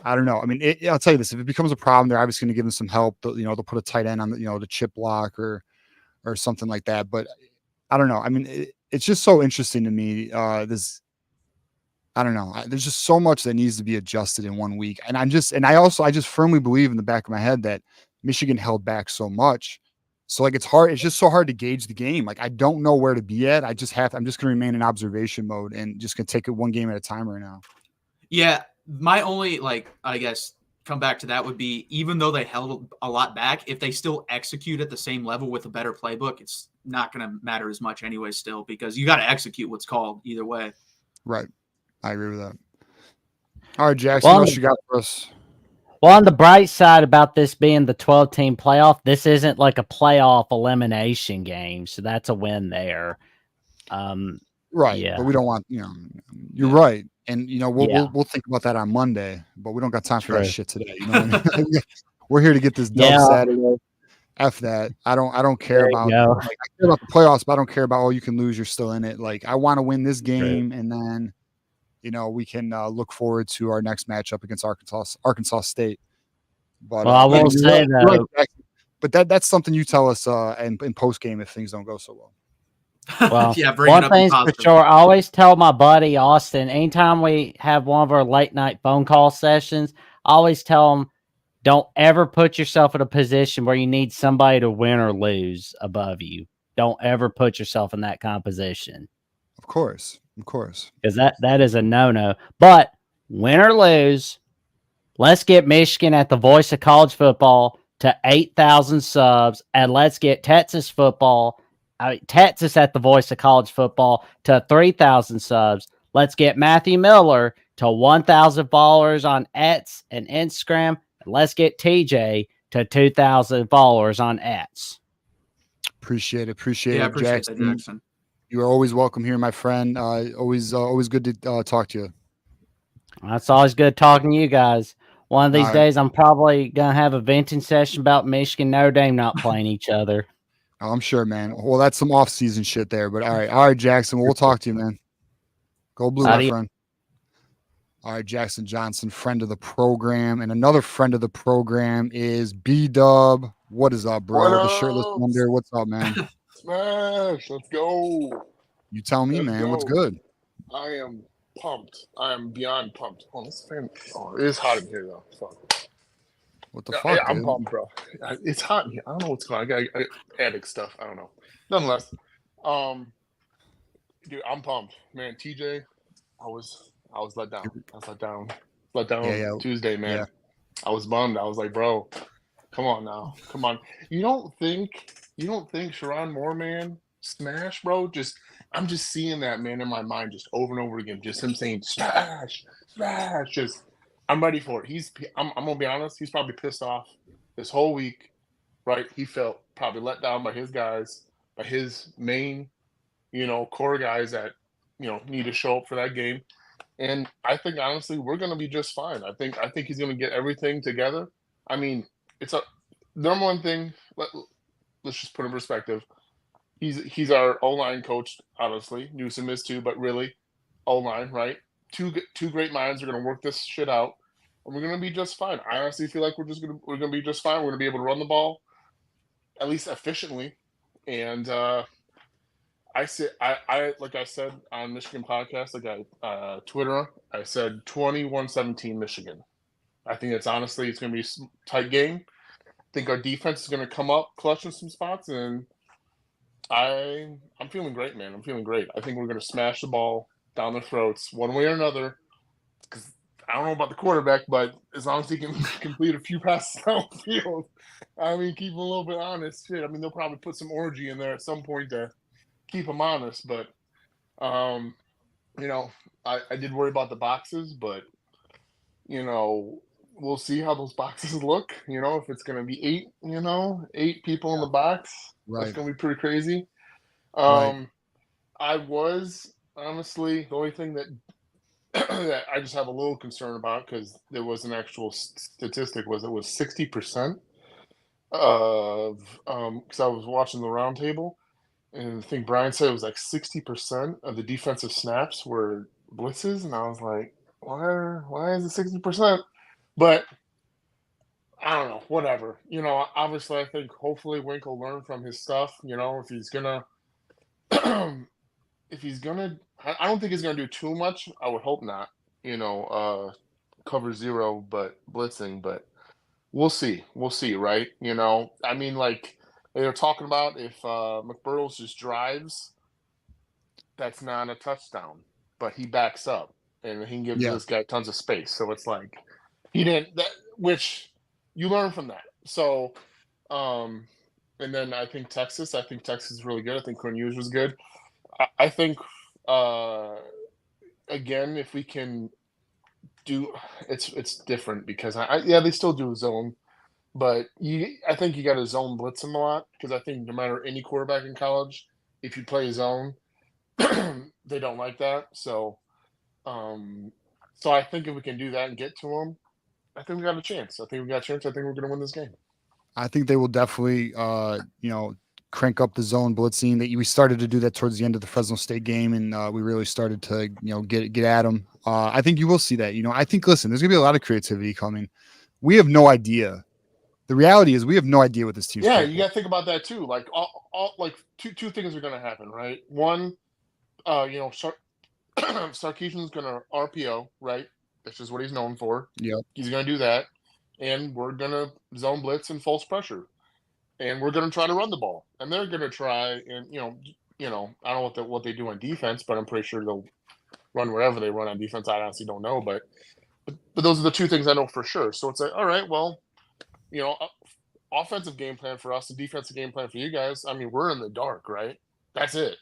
I don't know. I mean, I'll tell you this: if it becomes a problem, they're obviously going to give them some help. They'll put a tight end on the chip block or something like that. But I don't know. I mean, it's just so interesting to me. I don't know. There's just so much that needs to be adjusted in 1 week, and I just firmly believe in the back of my head that Michigan held back so much. So like it's hard. It's just so hard to gauge the game. Like I don't know where to be at. I'm just going to remain in observation mode and just going to take it one game at a time right now. Yeah. My only, I guess, come back to that would be, even though they held a lot back, if they still execute at the same level with a better playbook, it's not going to matter as much anyway still, because you got to execute what's called either way. Right. I agree with that. All right, Jackson, what else you got for us? Well, on the bright side about this being the 12-team playoff, this isn't like a playoff elimination game, so that's a win there. Right, yeah. But we don't want, you're right. And, we'll think about that on Monday, but we don't got time for that shit today. You know what I mean? We're here to get this dub Saturday. F that. I don't care about, I care about the playoffs, but I don't care about, you can lose, you're still in it. Like, I want to win this game, and then, we can look forward to our next matchup against Arkansas State. But I will say that. But that's something you tell us in post game if things don't go so well. Well, yeah, one thing's for sure. I always tell my buddy Austin, anytime we have one of our late night phone call sessions, I always tell him, don't ever put yourself in a position where you need somebody to win or lose above you. Don't ever put yourself in that kind of position. Of course. Because that is a no-no. But win or lose, let's get Michigan at the voice of college football to 8,000 subs, and let's get Texas at the voice of college football to 3,000 subs. Let's get Matthew Miller to 1,000 followers on X and Instagram, and let's get TJ to 2,000 followers on X. Appreciate it, appreciate Jackson. that, Jackson. You are always welcome here, my friend. Always good to talk to you. It's always good talking to you guys. One of these days, I'm probably going to have a venting session about Michigan, Notre Dame not playing each other. Oh, I'm sure, man. Well, that's some off-season shit there. But all right, Jackson. We'll talk to you, man. Go Blue, my friend. All right, Jackson Johnson, friend of the program. And another friend of the program is B-Dub. What is up, bro? The shirtless wonder. What's up, man? Smash. Let's go. You tell me, man. What's good? I am pumped. I am beyond pumped. Oh, it is hot in here, though. Fuck. What the fuck, I'm pumped, bro. It's hot in here. I don't know what's going on. I got attic stuff. I don't know. Nonetheless, dude, I'm pumped, man. TJ, I was let down. Let down Tuesday, man. Yeah. I was bummed. I was like, bro, come on now. Come on. You don't think Sherrone Moore, man, smash, bro? I'm just seeing that, man, in my mind just over and over again. Just him saying smash. Just I'm ready for it. I'm gonna be honest, he's probably pissed off this whole week, right? He felt probably let down by his guys, by his main, core guys that, need to show up for that game. And I think honestly, we're gonna be just fine. I think he's gonna get everything together. I mean, it's a number one thing. Let's just put in perspective. He's our O-line coach, obviously. Newsom is too, but really, O-line, right? Two great minds are gonna work this shit out. And we're gonna be just fine. I honestly feel like we're gonna be just fine. We're gonna be able to run the ball at least efficiently. And I like I said on Michigan podcast, Twitter, I said 21-17 Michigan. I think it's gonna be a tight game. I think our defense is gonna come up clutch in some spots, and I'm feeling great, man. I'm feeling great. I think we're gonna smash the ball down their throats one way or another. Because I don't know about the quarterback, but as long as he can complete a few passes down the field, I mean, keep him a little bit honest. Shit, I mean, they'll probably put some orgy in there at some point to keep him honest. But, I did worry about the boxes, but, we'll see how those boxes look. If it's going to be 8 people in the box, right. That's going to be pretty crazy. Right. I was honestly the only thing that I just have a little concern about, because there was an actual statistic, was it was 60% Because I was watching the roundtable, and I think Brian said it was like 60% of the defensive snaps were blitzes, and I was like, why is it 60%? But I don't know, whatever. Obviously, I think hopefully Wink will learn from his stuff. If he's gonna, I don't think he's gonna do too much. I would hope not. Cover zero, but blitzing. But we'll see. We'll see, right? I mean, like they were talking about if McBurles just drives, that's not a touchdown, but he backs up and he gives this guy tons of space. So it's like he didn't that, which you learn from that. So, and then I think Texas is really good. I think Cornelius was good. I think again, if we can do it's different because they still do zone, but I think you got to zone blitz them a lot because I think no matter any quarterback in college, if you play zone, they don't like that. So I think if we can do that and get to them, I think we got a chance. I think we're going to win this game. I think they will definitely, crank up the zone blitzing. That we started to do that towards the end of the Fresno State game, and we really started to, get at them. I think you will see that. I think, listen, there's gonna be a lot of creativity coming. We have no idea. The reality is, we have no idea what this team's capable. You got to think about that too. Like, like two things are going to happen, right? One, Sarkisian's going to RPO, right? That's just what he's known for. Yeah, he's going to do that, and we're going to zone blitz and false pressure, and we're going to try to run the ball, and they're going to try and I don't know what they do on defense, but I'm pretty sure they'll run wherever they run on defense. I honestly don't know, but those are the two things I know for sure. So it's like, all right, well, offensive game plan for us and defensive game plan for you guys. I mean, we're in the dark, right? That's it.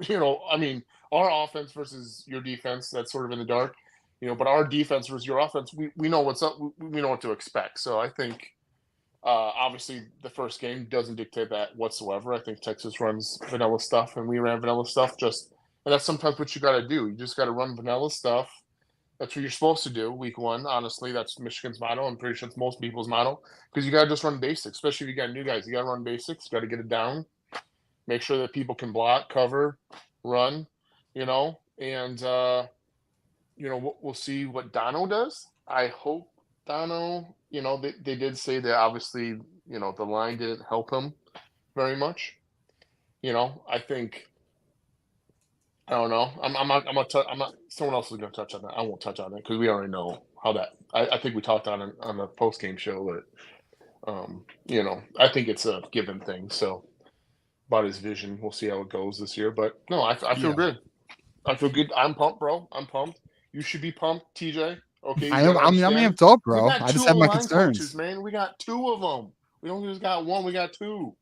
I mean, our offense versus your defense, that's sort of in the dark, but our defense versus your offense, we know what's up. We know what to expect. So I think, obviously, the first game doesn't dictate that whatsoever. I think Texas runs vanilla stuff, and we ran vanilla stuff. And that's sometimes what you got to do. You just got to run vanilla stuff. That's what you're supposed to do week one. Honestly, that's Michigan's motto. I'm pretty sure it's most people's motto because you got to just run basics, especially if you got new guys. You got to run basics. You got to get it down. Make sure that people can block, cover, run, and, we'll see what Dono does. I hope Dono, they did say that obviously, the line didn't help him very much. I think, I don't know. I'm not. Someone else is going to touch on that. I won't touch on it because we already know how that. I think we talked on the post game show that, I think it's a given thing. So about his vision, we'll see how it goes this year. But no, I feel good. I feel good. I'm pumped, bro. I'm pumped. You should be pumped, TJ. Okay. I'm amped up, bro. I just have my concerns, coaches, man. We got two of them. We don't just got one. We got two.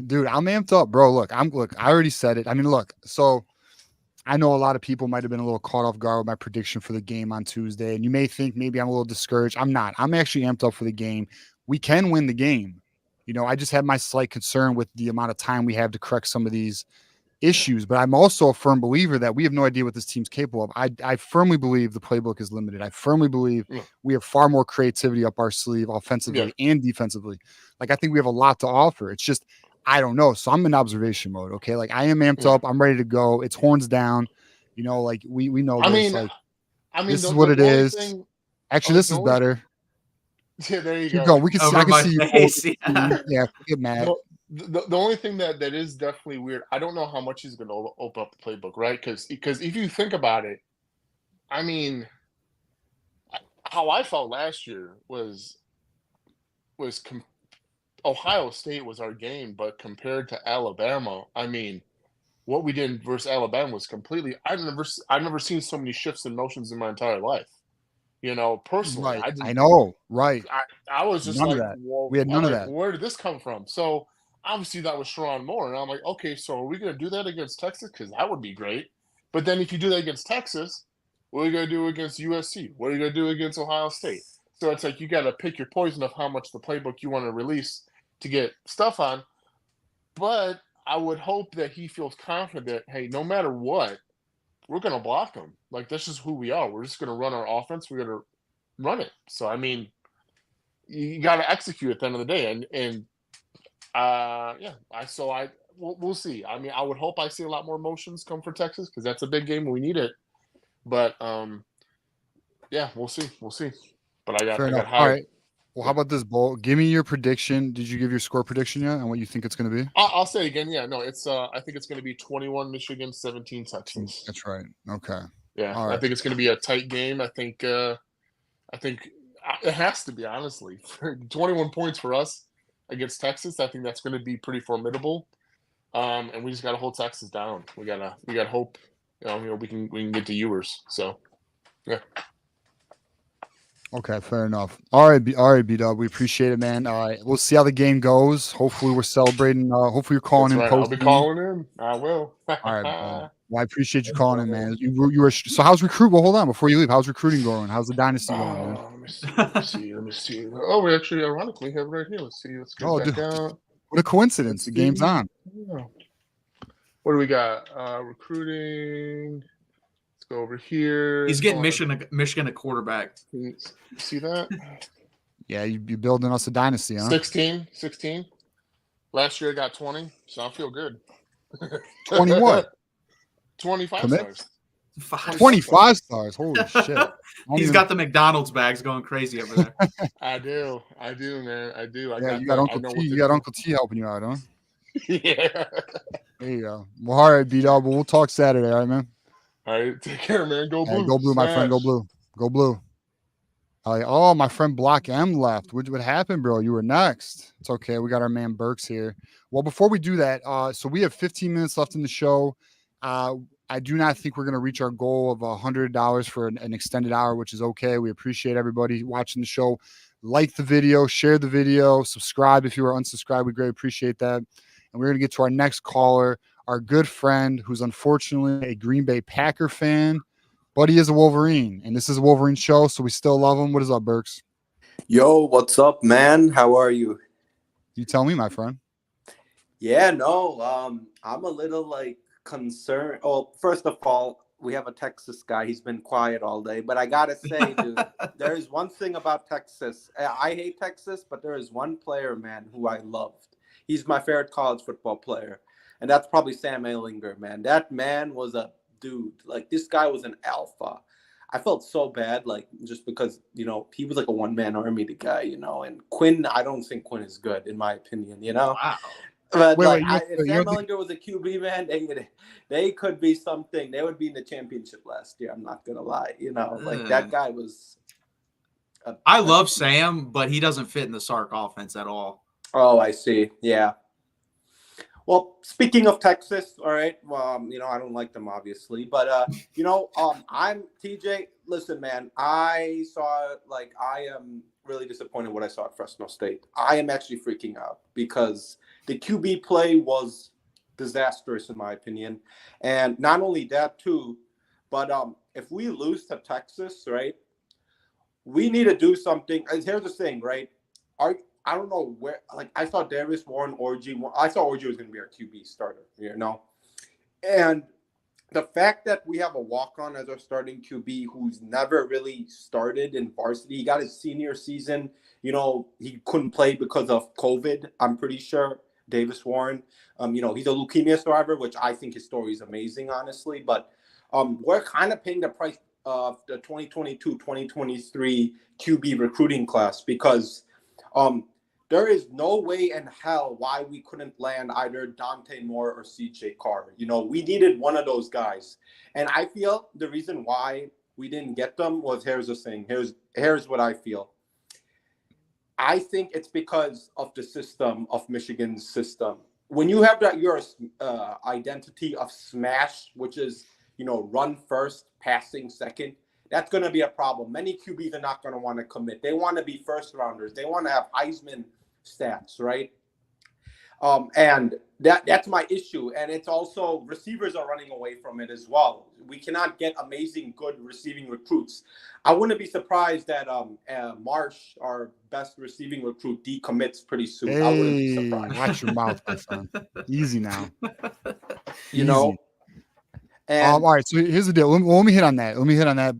Dude, I'm amped up, bro. Look, I already said it. I mean, look, so. I know a lot of people might have been a little caught off guard with my prediction for the game on Tuesday, and you may think maybe I'm a little discouraged. I'm not. I'm actually amped up for the game. We can win the game. I just have my slight concern with the amount of time we have to correct some of these issues, but I'm also a firm believer that we have no idea what this team's capable of. I firmly believe the playbook is limited. I firmly believe we have far more creativity up our sleeve offensively and defensively. Like, I think we have a lot to offer. It's just, I don't know. So I'm in observation mode. Okay. Like, I am amped up. I'm ready to go. It's horns down. Like we know this. This is what it is. Actually, this is better. Yeah, there you go. Go. We can see, I can see face, you. Yeah, get mad. Well, the only thing that is definitely weird, I don't know how much he's going to open up the playbook, right? Because if you think about it, I mean, how I felt last year was Ohio State was our game, but compared to Alabama, I mean, what we did versus Alabama was completely. I've never seen so many shifts and motions in my entire life. Personally, right. I know, right? I was just none like, whoa, we had none of that. Where did this come from? So obviously that was Sharon Moore, and I'm like, okay, so are we going to do that against Texas? Because that would be great. But then if you do that against Texas, what are you going to do against USC? What are you going to do against Ohio State? So it's like you got to pick your poison of how much the playbook you want to release to get stuff on. But I would hope that he feels confident that, hey, no matter what, we're going to block them. Like, that's just who we are. We're just going to run our offense. We're going to run it. So, I mean, you got to execute at the end of the day. And Yeah. We'll see. I mean, I would hope I see a lot more motions come for Texas because that's a big game. We need it. But yeah, we'll see. We'll see. But I got high. All right. Well, how about this, Bull? Give me your prediction. Did you give your score prediction yet and what you think it's going to be? I'll say again. Yeah, no, it's. I think it's going to be 21 Michigan, 17 Texas. That's right. Okay. Yeah, all right. I think it's going to be a tight game. I think it has to be, honestly. 21 points for us against Texas. I think that's going to be pretty formidable. And we just got to hold Texas down. We got hope. We can get to Ewers. So, yeah. Okay, fair enough. All right, B-Dub. We appreciate it, man. We'll see how the game goes. Hopefully, we're celebrating. Hopefully, you're calling in. I'll be calling in. I will. All right. Well, I appreciate you calling in, man. You were so. How's recruit? Well, hold on before you leave. How's recruiting going? How's the dynasty going, man? Let me see. Oh, we actually ironically have it right here. Let's see. Let's get back out. What a coincidence! The game's on. Yeah. What do we got? Recruiting. Let's go over here. He's getting Michigan a quarterback. You see that? Yeah, you're building us a dynasty, huh? 16. Last year I got 20, so I feel good. 20 what? 25 Commit? stars. 25 stars. Holy shit. He's got the McDonald's bags going crazy over there. I do, man. I do. You got Uncle T helping you out, huh? Yeah. There you go. Well, all right, B-Dub. We'll talk Saturday, all right, man? All right, take care, man. Go blue. Go blue, my friend. Go blue. Go blue. Oh, my friend Block M left. What happened, bro? You were next. It's okay. We got our man Burks here. Well, before we do that, so we have 15 minutes left in the show. I do not think we're going to reach our goal of $100 for an extended hour, which is okay. We appreciate everybody watching the show. Like the video, share the video, subscribe if you are unsubscribed. We greatly appreciate that. And we're going to get to our next caller, our good friend, who's unfortunately a Green Bay Packer fan, but he is a Wolverine, and this is a Wolverine show, so we still love him. What is up, Burks? Yo, what's up, man? How are you? You tell me, my friend. Yeah, no, I'm a little concerned. Oh, first of all, we have a Texas guy. He's been quiet all day, but I gotta say, dude, there is one thing about Texas. I hate Texas, but there is one player, man, who I loved. He's my favorite college football player, and that's probably Sam Ehlinger, man. That man was a dude. This guy was an alpha. I felt so bad, just because, he was like a one-man army, the guy, and Quinn, I don't think Quinn is good, in my opinion, Wow. But if Sam Ehlinger was a QB, man, they could be something. They would be in the championship last year. I'm not going to lie. That guy was. I love Sam, but he doesn't fit in the Sark offense at all. Oh, I see. Yeah. Well, speaking of Texas, all right. Well, I don't like them, obviously, but I'm TJ. Listen, man, I saw I am really disappointed what I saw at Fresno State. I am actually freaking out because the QB play was disastrous, in my opinion, and not only that too, but if we lose to Texas, right, we need to do something. Here's the thing, right? I don't know where, I thought Darius Warren, I thought Orji was going to be our QB starter, And the fact that we have a walk-on as our starting QB who's never really started in varsity, he got his senior season, he couldn't play because of COVID, I'm pretty sure, Davis Warren. He's a leukemia survivor, which I think his story is amazing, honestly. But we're kind of paying the price of the 2022-2023 QB recruiting class because there is no way in hell why we couldn't land either Dante Moore or CJ Carr. We needed one of those guys. And I feel the reason why we didn't get them was, here's the thing. Here's what I feel. I think it's because of the system of Michigan's system. When you have your identity of smash, which is, run first, passing second, that's going to be a problem. Many QBs are not going to want to commit. They want to be first rounders. They want to have Heisman stats, right? And that's my issue. And it's also receivers are running away from it as well. We cannot get amazing, good receiving recruits. I wouldn't be surprised that Marsh, our best receiving recruit, decommits pretty soon. I wouldn't be surprised. Watch your mouth, my son. Easy now. And, all right, so here's the deal. Let me hit on that.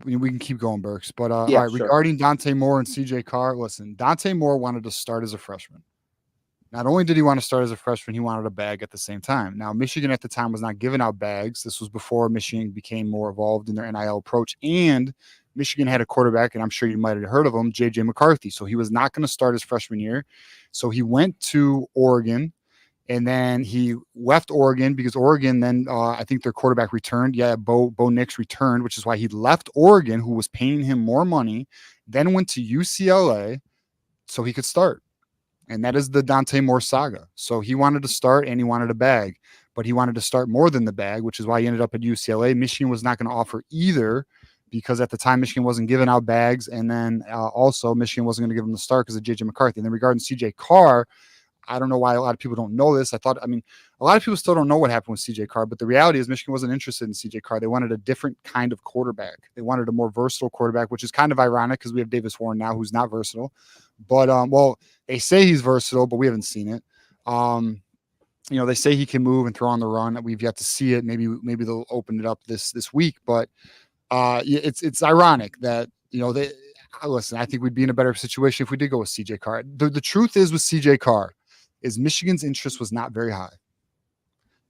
We can keep going, Burks. But all right, regarding Dante Moore and CJ Carr, listen, Dante Moore wanted to start as a freshman. Not only did he want to start as a freshman, he wanted a bag at the same time. Now, Michigan at the time was not giving out bags. This was before Michigan became more involved in their NIL approach. And Michigan had a quarterback, and I'm sure you might have heard of him, J.J. McCarthy. So he was not going to start his freshman year. So he went to Oregon, and then he left Oregon because Oregon then I think their quarterback returned. Yeah, Bo Nix returned, which is why he left Oregon, who was paying him more money, then went to UCLA so he could start. And that is the Dante Moore saga. So he wanted to start and he wanted a bag, but he wanted to start more than the bag, which is why he ended up at UCLA. Michigan was not going to offer either because at the time Michigan wasn't giving out bags. And then also Michigan wasn't going to give him the start because of J.J. McCarthy. And then regarding C.J. Carr, I don't know why a lot of people don't know this. A lot of people still don't know what happened with C.J. Carr, but the reality is Michigan wasn't interested in C.J. Carr. They wanted a different kind of quarterback. They wanted a more versatile quarterback, which is kind of ironic because we have Davis Warren now who's not versatile. But, they say he's versatile, but we haven't seen it. They say he can move and throw on the run. We've yet to see it. Maybe they'll open it up this week, but it's ironic that, listen, I think we'd be in a better situation if we did go with C.J. Carr. The truth is with C.J. Carr is Michigan's interest was not very high.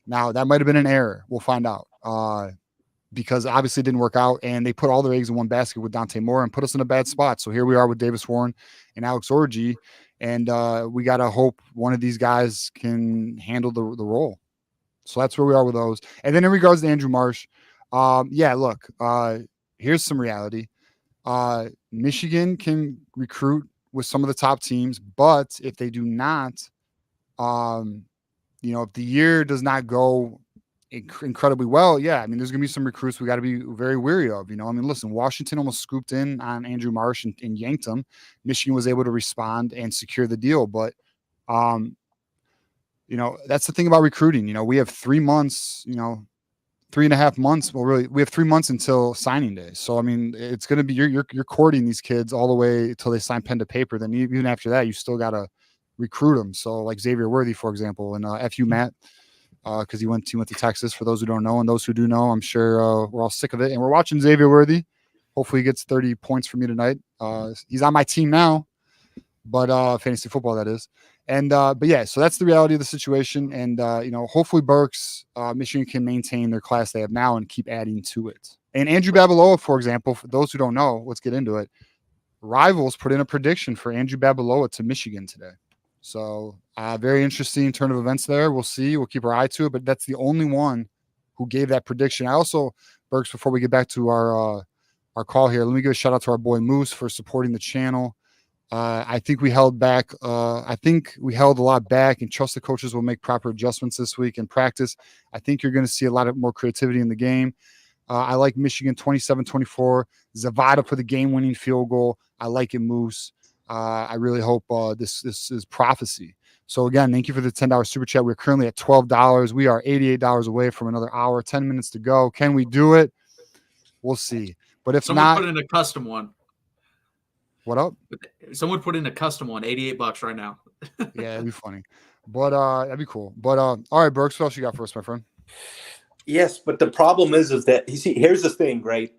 Now, that might have been an error. We'll find out because obviously it didn't work out, and they put all their eggs in one basket with Dante Moore and put us in a bad spot. So here we are with Davis Warren and Alex Orji, and we got to hope one of these guys can handle the role. So that's where we are with those. And then in regards to Andrew Marsh, here's some reality. Michigan can recruit with some of the top teams, but if they do not, if the year does not go incredibly well, there's going to be some recruits we got to be very wary of. Listen, Washington almost scooped in on Andrew Marsh and yanked him. Michigan was able to respond and secure the deal, but that's the thing about recruiting. We have 3 months, 3.5 months. Well, really, we have 3 months until signing day. So, it's going to be you're courting these kids all the way until they sign pen to paper. Then even after that, you still got to recruit them. So, like Xavier Worthy, for example, and FU Matt, because he went to Texas. For those who don't know, and those who do know, I'm sure we're all sick of it. And we're watching Xavier Worthy. Hopefully, he gets 30 points for me tonight. He's on my team now, but fantasy football, that is. And so that's the reality of the situation. And hopefully Burks, Michigan can maintain their class they have now and keep adding to it. And Andrew Babalola, for example, for those who don't know, let's get into it. Rivals put in a prediction for Andrew Babalola to Michigan today. So very interesting turn of events there. We'll see. We'll keep our eye to it. But that's the only one who gave that prediction. I also, Burks, before we get back to our call here, let me give a shout out to our boy Moose for supporting the channel. I think we held back. I think we held a lot back and trust the coaches will make proper adjustments this week in practice. I think you're going to see a lot of more creativity in the game. I like Michigan 27-24. Zavada for the game-winning field goal. I like it, Moose. I really hope this is prophecy. So again, thank you for the $10 super chat. We're currently at $12. We are $88 away from another hour. 10 minutes to go. Can we do it? We'll see. But if someone not, put in a custom one. What up? Someone put in a custom one, $88 right now. Yeah, that'd be funny. But that'd be cool. But all right, Burks, what else you got for us, my friend? Yes, but the problem is that you see, here's the thing, right?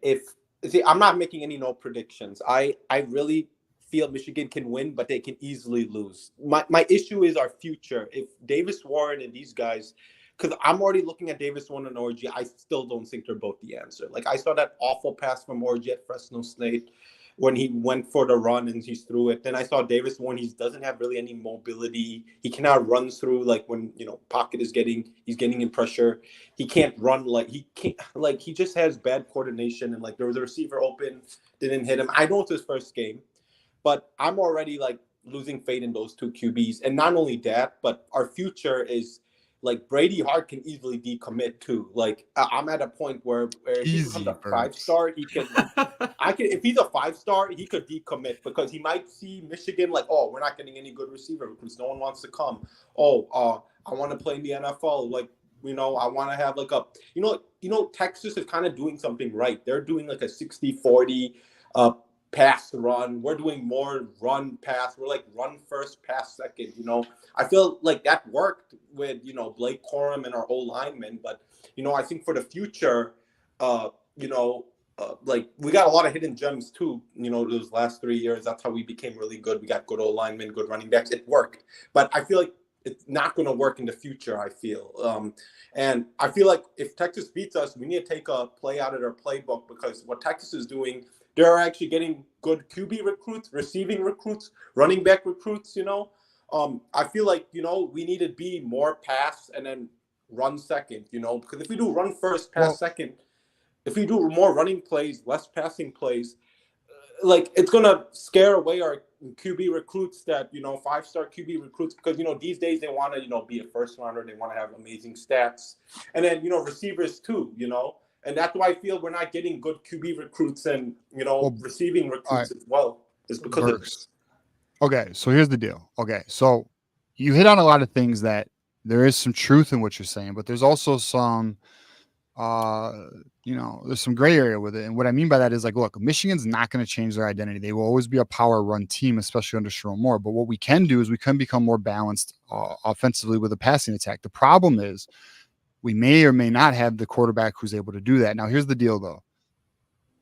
I'm not making any predictions. I really feel Michigan can win, but they can easily lose. My issue is our future. If Davis Warren and these guys, because I'm already looking at Davis Warren and Orji, I still don't think they're both the answer. Like, I saw that awful pass from Orji at Fresno State when he went for the run and he threw it. Then I saw Davis Warren. He doesn't have really any mobility. He cannot run through, like, when, pocket he's getting in pressure. He can't run, he just has bad coordination, and there was a receiver open, didn't hit him. I know it's his first game, but I'm already losing faith in those two QBs. And not only that, but our future is Brady Hart can easily decommit too. I'm at a point where if he becomes a 5-star, he can. If he's a 5-star, he could decommit because he might see Michigan we're not getting any good receiver because no one wants to come. I want to play in the NFL. I want to have Texas is kind of doing something right. They're doing a 60-40 pass run. We're doing more run pass. We're run first, pass second. I feel like that worked with Blake Corum and our old linemen. But I think for the future, we got a lot of hidden gems too. Those last 3 years, that's how we became really good. We got good old linemen, good running backs. It worked. But I feel like it's not going to work in the future, I feel. And I feel like if Texas beats us, we need to take a play out of their playbook, because what Texas is doing, they're actually getting good QB recruits, receiving recruits, running back recruits, I feel like, we need to be more pass and then run second, because if we do run first, pass second, if we do more running plays, less passing plays, like it's going to scare away our QB recruits that, 5-star QB recruits, because, these days they want to, be a first rounder. They want to have amazing stats. And then, receivers too, and that's why I feel we're not getting good QB recruits and, receiving recruits as well. It's because of this. Okay. So here's the deal. Okay. So you hit on a lot of things that there is some truth in what you're saying, but there's also some, there's some gray area with it. And what I mean by that is, like, look, Michigan's not going to change their identity. They will always be a power run team, especially under Sharon Moore. But what we can do is we can become more balanced offensively with a passing attack. The problem is we may or may not have the quarterback who's able to do that. Now, here's the deal, though.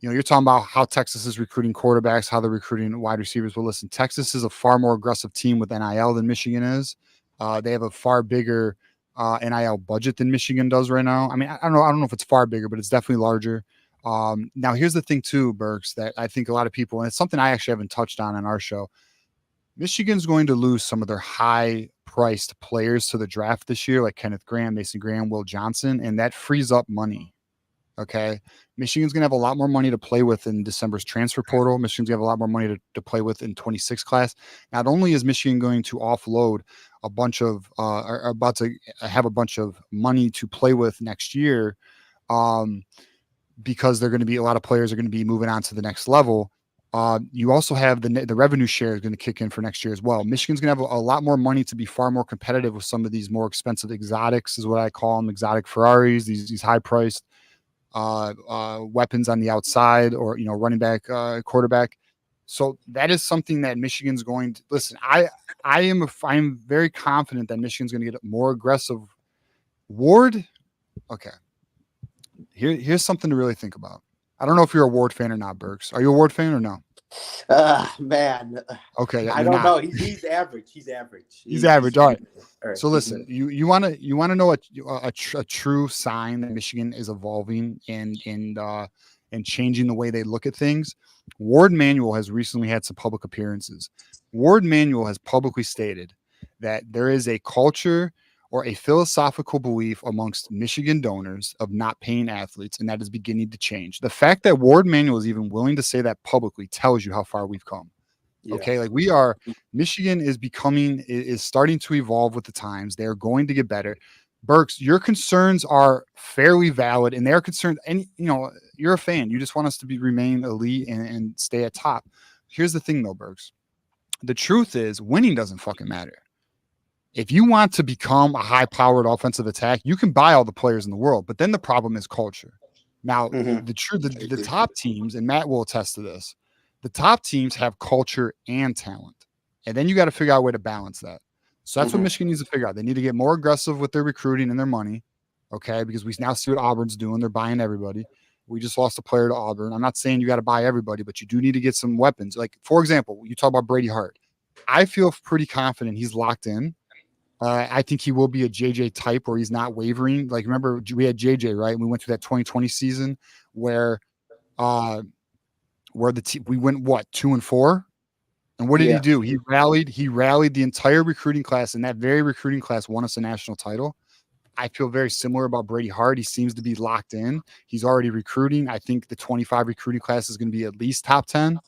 You're talking about how Texas is recruiting quarterbacks, how they're recruiting wide receivers. Well, listen, Texas is a far more aggressive team with NIL than Michigan is. They have a far bigger NIL budget than Michigan does right now. I mean, I don't know if it's far bigger, but it's definitely larger. Now, here's the thing too, Burks, that I think a lot of people, and it's something I actually haven't touched on our show. Michigan's going to lose some of their high-priced players to the draft this year, like Kenneth Graham, Mason Graham, Will Johnson, and that frees up money. Okay. Michigan's going to have a lot more money to play with in December's transfer portal. Michigan's going to have a lot more money to play with in 26 class. Not only is Michigan going to offload a bunch of, are about to have a bunch of money to play with next year, because they're going to be, a lot of players are going to be moving on to the next level. You also have the revenue share is going to kick in for next year as well. Michigan's going to have a lot more money to be far more competitive with some of these more expensive exotics, is what I call them, exotic Ferraris, these high priced weapons on the outside, or running back, quarterback. So that is something that Michigan's going to listen. I am very confident that Michigan's going to get more aggressive. Ward, okay. Here's something to really think about. I don't know if you're a Ward fan or not, Burks. Are you a Ward fan or no? Man. Okay, I don't know. He's average. He's average. He's average. All right. So listen, you want to know a true sign that Michigan is evolving and changing the way they look at things. Ward Manuel has recently had some public appearances. Ward Manuel has publicly stated that there is a culture or a philosophical belief amongst Michigan donors of not paying athletes, and that is beginning to change. The fact that Ward Manuel is even willing to say that publicly tells you how far we've come. Yeah. Okay, like Michigan is starting to evolve with the times. They're going to get better. Burks, your concerns are fairly valid, and they're concerned. And you're a fan. You just want us to remain elite and stay at top. Here's the thing, though, Burks. The truth is, winning doesn't fucking matter. If you want to become a high-powered offensive attack, you can buy all the players in the world, but then the problem is culture. Now, the top teams, and Matt will attest to this, the top teams have culture and talent, and then you got to figure out a way to balance that. So that's what Michigan needs to figure out. They need to get more aggressive with their recruiting and their money, okay, because we now see what Auburn's doing. They're buying everybody. We just lost a player to Auburn. I'm not saying you got to buy everybody, but you do need to get some weapons. Like, for example, you talk about Brady Hart. I feel pretty confident he's locked in. I think he will be a JJ type where he's not wavering. Like, remember, we had JJ, right? We went through that 2020 season where we went 2-4, and what did he do? He rallied the entire recruiting class, and that very recruiting class won us a national title. I feel very similar about Brady Hart. He seems to be locked in. He's already recruiting. I think the 25 recruiting class is going to be at least top 10.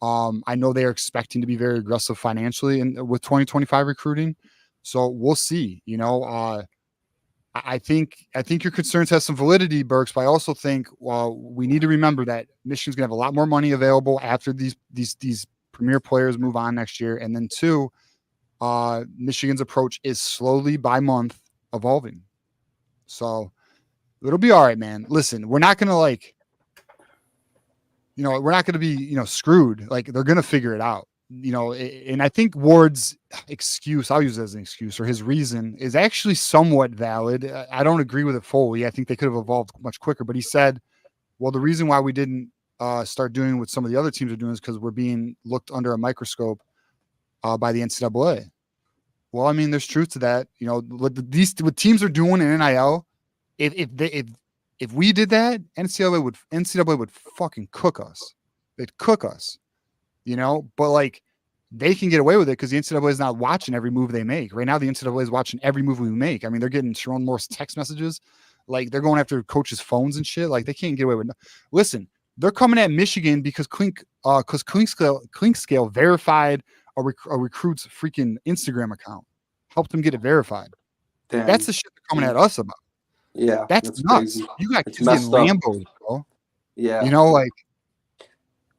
I know they are expecting to be very aggressive financially with 2025 recruiting. So we'll see. I think your concerns have some validity, Burks, but I also think we need to remember that Michigan's gonna have a lot more money available after these premier players move on next year. And then two, Michigan's approach is slowly by month evolving. So it'll be all right, man. Listen, we're not gonna we're not gonna be, screwed. Like, they're gonna figure it out. And I think Ward's excuse, I'll use it as an excuse, or his reason is actually somewhat valid. I don't agree with it fully. I think they could have evolved much quicker, but he said, well, the reason why we didn't start doing what some of the other teams are doing is because we're being looked under a microscope by the NCAA. Well, I mean, there's truth to that. You know, what teams are doing in NIL, if we did that, NCAA would fucking cook us. They'd cook us. You know, but like they can get away with it because the NCAA is not watching every move they make. Right now, the NCAA is watching every move we make. I mean, they're getting Sharon Morse text messages. Like they're going after coaches' phones and shit. Like they can't get away with it. Listen, they're coming at Michigan because Clinkscale verified a recruit's freaking Instagram account, helped them get it verified. Damn. That's the shit they're coming at us about. Yeah, that's nuts. Crazy. You got kids getting Lambos, bro. Yeah, you know, like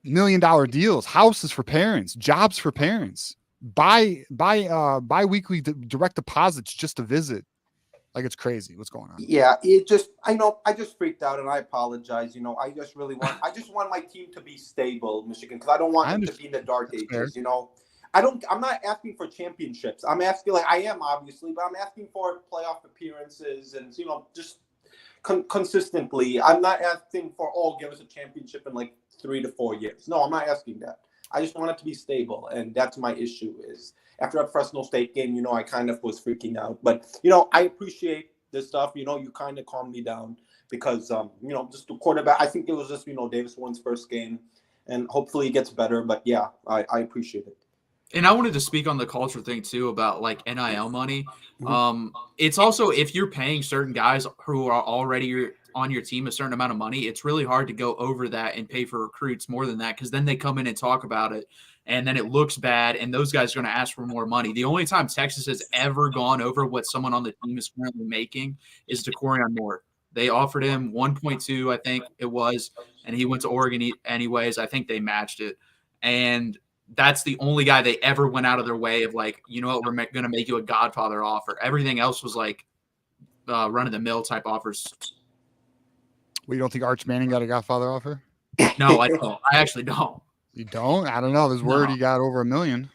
$1 million deals, houses for parents, jobs for parents, bi-weekly direct deposits just to visit. Like it's crazy what's going on. Yeah, I just freaked out and I apologize. You know, I just want my team to be stable, Michigan, because I don't want them to be in the dark ages. Fair. You know, I'm not asking for championships. I'm asking, like I am obviously, but I'm asking for playoff appearances and, you know, just consistently. I'm not asking for, give us a championship in like 3 to 4 years. No, I'm not asking that. I just want it to be stable, and that's my issue. Is after a Fresno State game, you know, I kind of was freaking out, but you know, I appreciate this stuff. You know, you kind of calmed me down because you know, just the quarterback. I think it was just, you know, Davis Warren's first game, and hopefully it gets better. But yeah, I appreciate it. And I wanted to speak on the culture thing too about like NIL money. It's also, if you're paying certain guys who are already on your team a certain amount of money, it's really hard to go over that and pay for recruits more than that, because then they come in and talk about it and then it looks bad and those guys are going to ask for more money. The only time Texas has ever gone over what someone on the team is currently making is to Corian Moore. They offered him 1.2, I think it was, and he went to Oregon anyways. I think they matched it. And that's the only guy they ever went out of their way of like, you know what, we're going to make you a Godfather offer. Everything else was like run-of-the-mill type offers. Well, you don't think Arch Manning got a Godfather offer? No, I don't. I actually don't. You don't? I don't know. There's word he got over $1 million.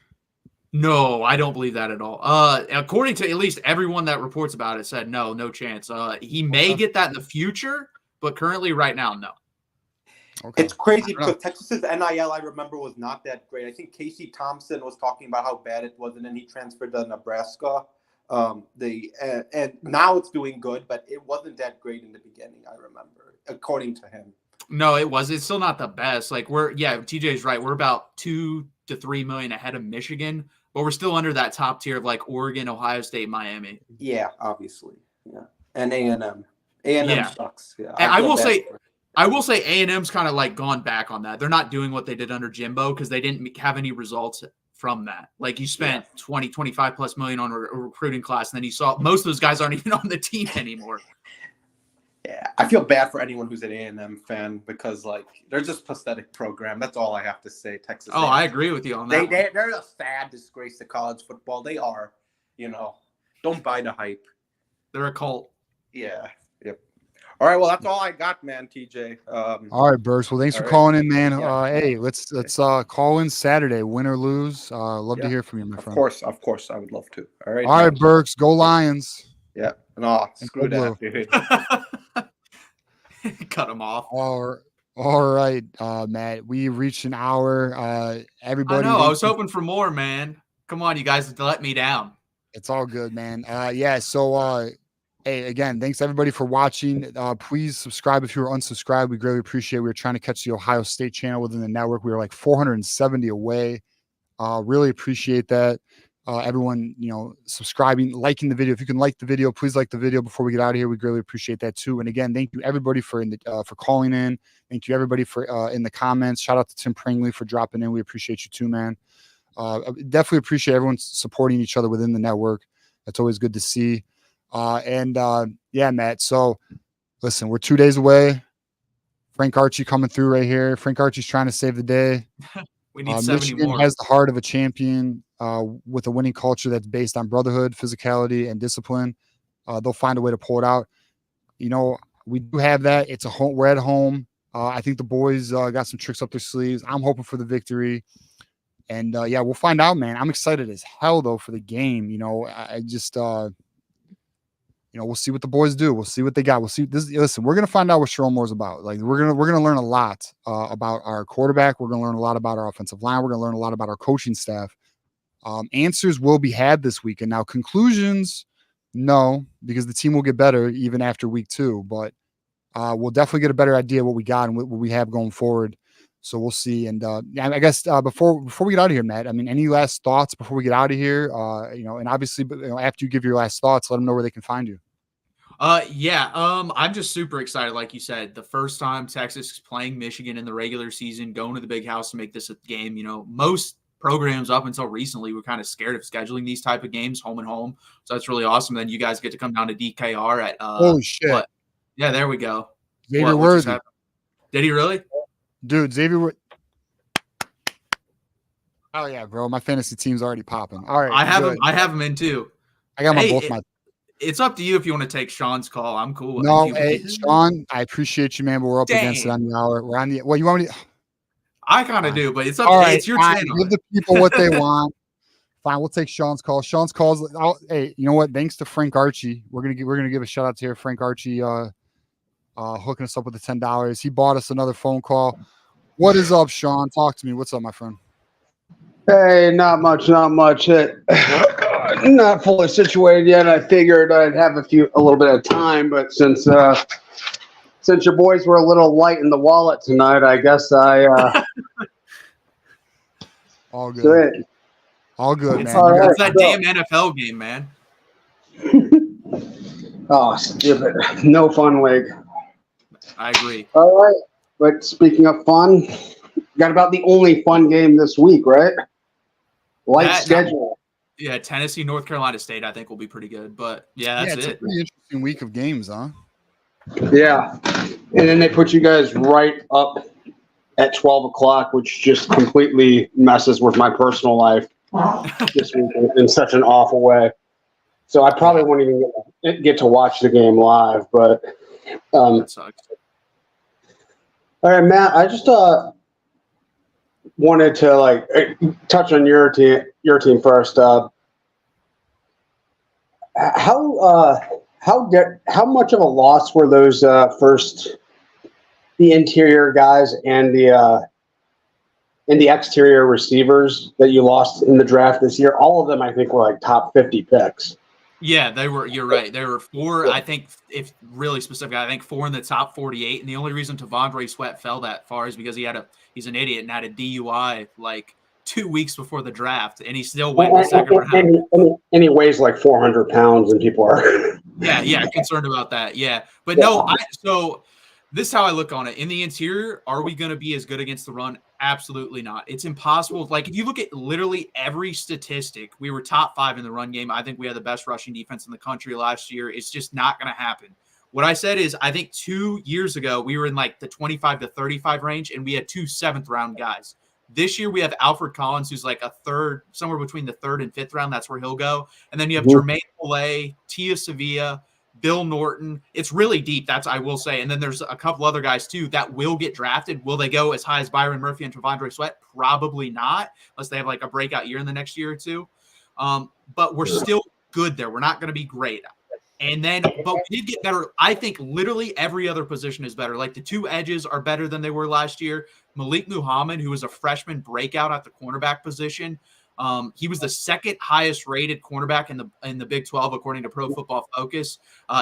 No, I don't believe that at all. According to at least everyone that reports about it said no chance. He may get that in the future, but currently right now, no. Okay. It's crazy because Texas's NIL, I remember, was not that great. I think Casey Thompson was talking about how bad it was, and then he transferred to Nebraska. And now it's doing good, but it wasn't that great in the beginning, I remember, according to him. No, it was. It's still not the best. Like TJ's right. We're about 2 to 3 million ahead of Michigan, but we're still under that top tier of like Oregon, Ohio State, Miami. Yeah, obviously. Yeah. And A&M. A&M sucks. Yeah. And I will say A&M's kind of like gone back on that. They're not doing what they did under Jimbo because they didn't have any results from that. Like you spent 20, 25 plus million on a recruiting class, and then you saw most of those guys aren't even on the team anymore. Yeah, I feel bad for anyone who's an A&M fan because like they're just pathetic program. That's all I have to say. Texas. Oh, I agree with you on that. They're a sad disgrace to college football. They are. You know, don't buy the hype. They're a cult. Yeah. Yep. All right. Well, that's all I got, man. TJ. All right, Burks. Well, thanks for calling in, man. Hey, let's call in Saturday, win or lose. Love to hear from you, my friend. Of course, I would love to. All right. All right, Burks. Go Lions. Yeah. No, screw that, dude. Cut him off. All right, Matt. We reached an hour. Everybody. I know. I was hoping for more, man. Come on, you guys let me down. It's all good, man. So hey, again, thanks everybody for watching. Please subscribe if you were unsubscribed. We greatly appreciate it. We were trying to catch the Ohio State channel within the network. We were like 470 away. Really appreciate that. Everyone, you know, subscribing, liking the video. If you can like the video, please like the video before we get out of here. We greatly appreciate that too. And again, thank you everybody for calling in. Thank you everybody for in the comments. Shout out to Tim Pringley for dropping in. We appreciate you too, man. Definitely appreciate everyone supporting each other within the network. That's always good to see. Yeah, Matt. So listen, we're 2 days away. Frank Archie coming through right here. Frank Archie's trying to save the day. We need 70 Michigan more. has the heart of a champion with a winning culture that's based on brotherhood, physicality, and discipline. They'll find a way to pull it out. You know, we do have that. It's a home. We're at home. I think the boys got some tricks up their sleeves. I'm hoping for the victory. And yeah, we'll find out, man. I'm excited as hell though for the game. You know, I just you know, we'll see what the boys do. We'll see what they got. We'll see this. Listen, we're gonna find out what Sharon Moore's about. Like we're gonna learn a lot about our quarterback. We're gonna learn a lot about our offensive line. We're gonna learn a lot about our coaching staff. Answers will be had this weekend. Now, conclusions, no, because the team will get better even after week 2. But we'll definitely get a better idea of what we got and what we have going forward. So we'll see. And I guess before we get out of here, Matt, I mean, any last thoughts before we get out of here? And obviously, after you give your last thoughts, let them know where they can find you. I'm just super excited. Like you said, the first time Texas is playing Michigan in the regular season, going to the big house to make this a game. Most programs up until recently were kind of scared of scheduling these type of games home and home. So that's really awesome. Then you guys get to come down to DKR at holy shit. Yeah, there we go. Xavier Worthy. Did he really? Dude, Xavier. Oh yeah, bro. My fantasy team's already popping. All right. I have him in too. I got my It's up to you if you want to take Sean's call. I'm cool with it. Hey, Sean, I appreciate you, man, but we're up against it on the hour. We're on the you want me to I kind of do, but it's up to you. It's your channel. Give the people what they want. Fine, we'll take Sean's call. Sean's calls. Hey, you know what? Thanks to Frank Archie. We're gonna give a shout out to here. Frank Archie hooking us up with the $10. He bought us another phone call. What is up, Sean? Talk to me. What's up, my friend? Hey, not much. Not fully situated yet. I figured I'd have a little bit of time, but since your boys were a little light in the wallet tonight, I guess all good. All good, man. It's that damn NFL game, man. Oh, stupid. No fun league. I agree. All right. But speaking of fun, got about the only fun game this week, right? Light schedule. Yeah, Tennessee, North Carolina State, I think will be pretty good. But that's it's it. a pretty interesting week of games, huh? Yeah. And then they put you guys right up at 12 o'clock, which just completely messes with my personal life this week in such an awful way. So I probably won't even get to watch the game live, but that sucks. All right, Matt, I just wanted to touch on your team first. How much of a loss were those the interior guys and the exterior receivers that you lost in the draft this year? All of them, I think, were top 50 picks. Yeah, they were. You're right. There were 4. I think, if really specific, I think 4 in the top 48. And the only reason T'Vondre Sweat fell that far is because he's an idiot and had a DUI 2 weeks before the draft, and he still went in the second round. And he weighs 400 pounds, and people are concerned about that. Yeah, but no. So this is how I look on it. In the interior, are we going to be as good against the run? Absolutely not. It's impossible. If you look at literally every statistic, we were top 5 in the run game. I think we had the best rushing defense in the country last year. It's just not going to happen. What I said is, I think 2 years ago, we were in the 25 to 35 range, and we had 2 7th-round guys. This year, we have Alfred Collins, who's a third, somewhere between the 3rd and 5th round. That's where he'll go. And then you have Jermaine Poulet, Tia Sevilla, Bill Norton. It's really deep. That's, I will say. And then there's a couple other guys too that will get drafted. Will they go as high as Byron Murphy and T'Vondre Sweat? Probably not, unless they have a breakout year in the next year or two. But we're still good there. We're not going to be great. And then, but we did get better. I think literally every other position is better. The 2 edges are better than they were last year. Malik Muhammad, who was a freshman breakout at the cornerback position. He was the 2nd highest rated cornerback in the Big 12, according to Pro Football Focus.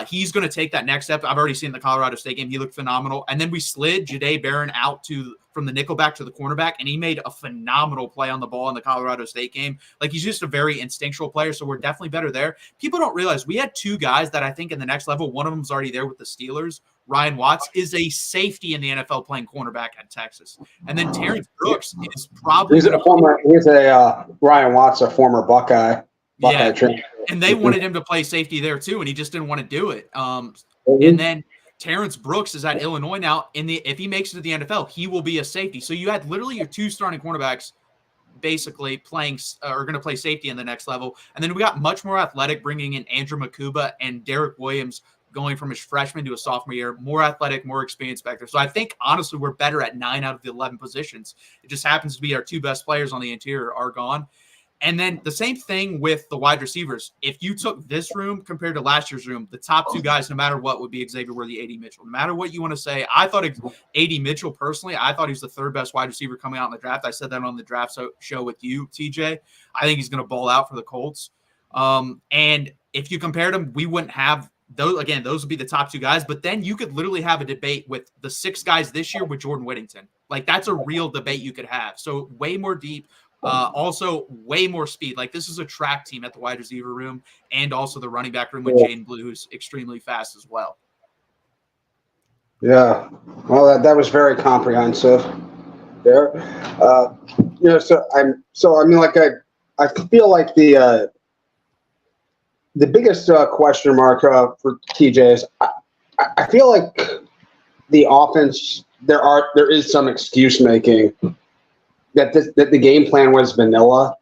He's going to take that next step. I've already seen the Colorado State game. He looked phenomenal. And then we slid Jahdae Barron out from the nickelback to the cornerback, and he made a phenomenal play on the ball in the Colorado State game. He's just a very instinctual player, so we're definitely better there. People don't realize we had 2 guys that I think in the next level, one of them's already there with the Steelers. Ryan Watts is a safety in the NFL playing cornerback at Texas. And then Terrence Brooks is probably Ryan Watts, a former Buckeye. Yeah, and they wanted him to play safety there too, and he just didn't want to do it. And then Terrence Brooks is at Illinois now. If he makes it to the NFL, he will be a safety. So you had literally your 2 starting cornerbacks basically going to play safety in the next level. And then we got much more athletic, bringing in Andrew Makuba and Derek Williams, going from his freshman to a sophomore year, more athletic, more experienced back there. So I think, honestly, we're better at 9 out of the 11 positions. It just happens to be our 2 best players on the interior are gone. And then the same thing with the wide receivers. If you took this room compared to last year's room, the top two guys, no matter what, would be Xavier Worthy, A.D. Mitchell. No matter what you want to say, I thought A.D. Mitchell, personally, I thought he was the third best wide receiver coming out in the draft. I said that on the draft show with you, TJ. I think he's going to ball out for the Colts. And if you compared them, we wouldn't have those. Again, those would be the top two guys. But then you could literally have a debate with the 6 guys this year with Jordan Whittington. Like, that's a real debate you could have. So way more deep. Also, way more speed. Like, this is a track team at the wide receiver room and also the running back room with Jaden Blue, who's extremely fast as well. Yeah. Well, that was very comprehensive there. I feel like the biggest question mark for TJ is I feel like the offense there is some excuse making. That the game plan was vanilla,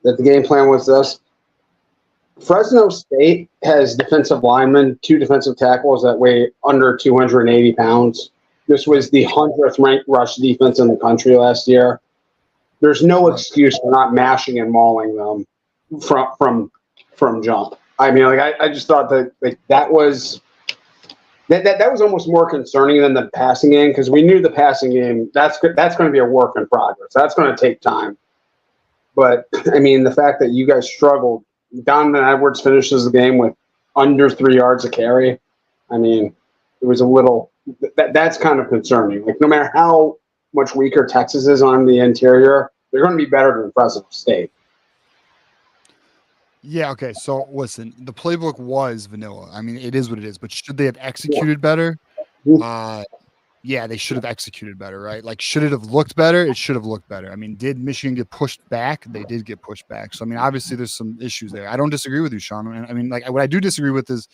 that the game plan was this. Fresno State has defensive linemen, 2 defensive tackles that weigh under 280 pounds. This was the 100th ranked rush defense in the country last year. There's no excuse for not mashing and mauling them from jump. I mean, I just thought that was almost more concerning than the passing game, because we knew the passing game, that's going to be a work in progress. That's going to take time. But, I mean, the fact that you guys struggled, Donovan Edwards finishes the game with under 3 yards a carry. I mean, it was a little that's kind of concerning. Like, no matter how much weaker Texas is on the interior, they're going to be better than Fresno State. Yeah, okay. So listen, the playbook was vanilla. I mean, it is what it is, but should they have executed better? Yeah, they should have executed better, right? Like, should it have looked better? It should have looked better. I mean, did Michigan get pushed back? They did get pushed back. So, I mean, obviously there's some issues there. I don't disagree with you, Sean. I mean, like, what I do disagree with is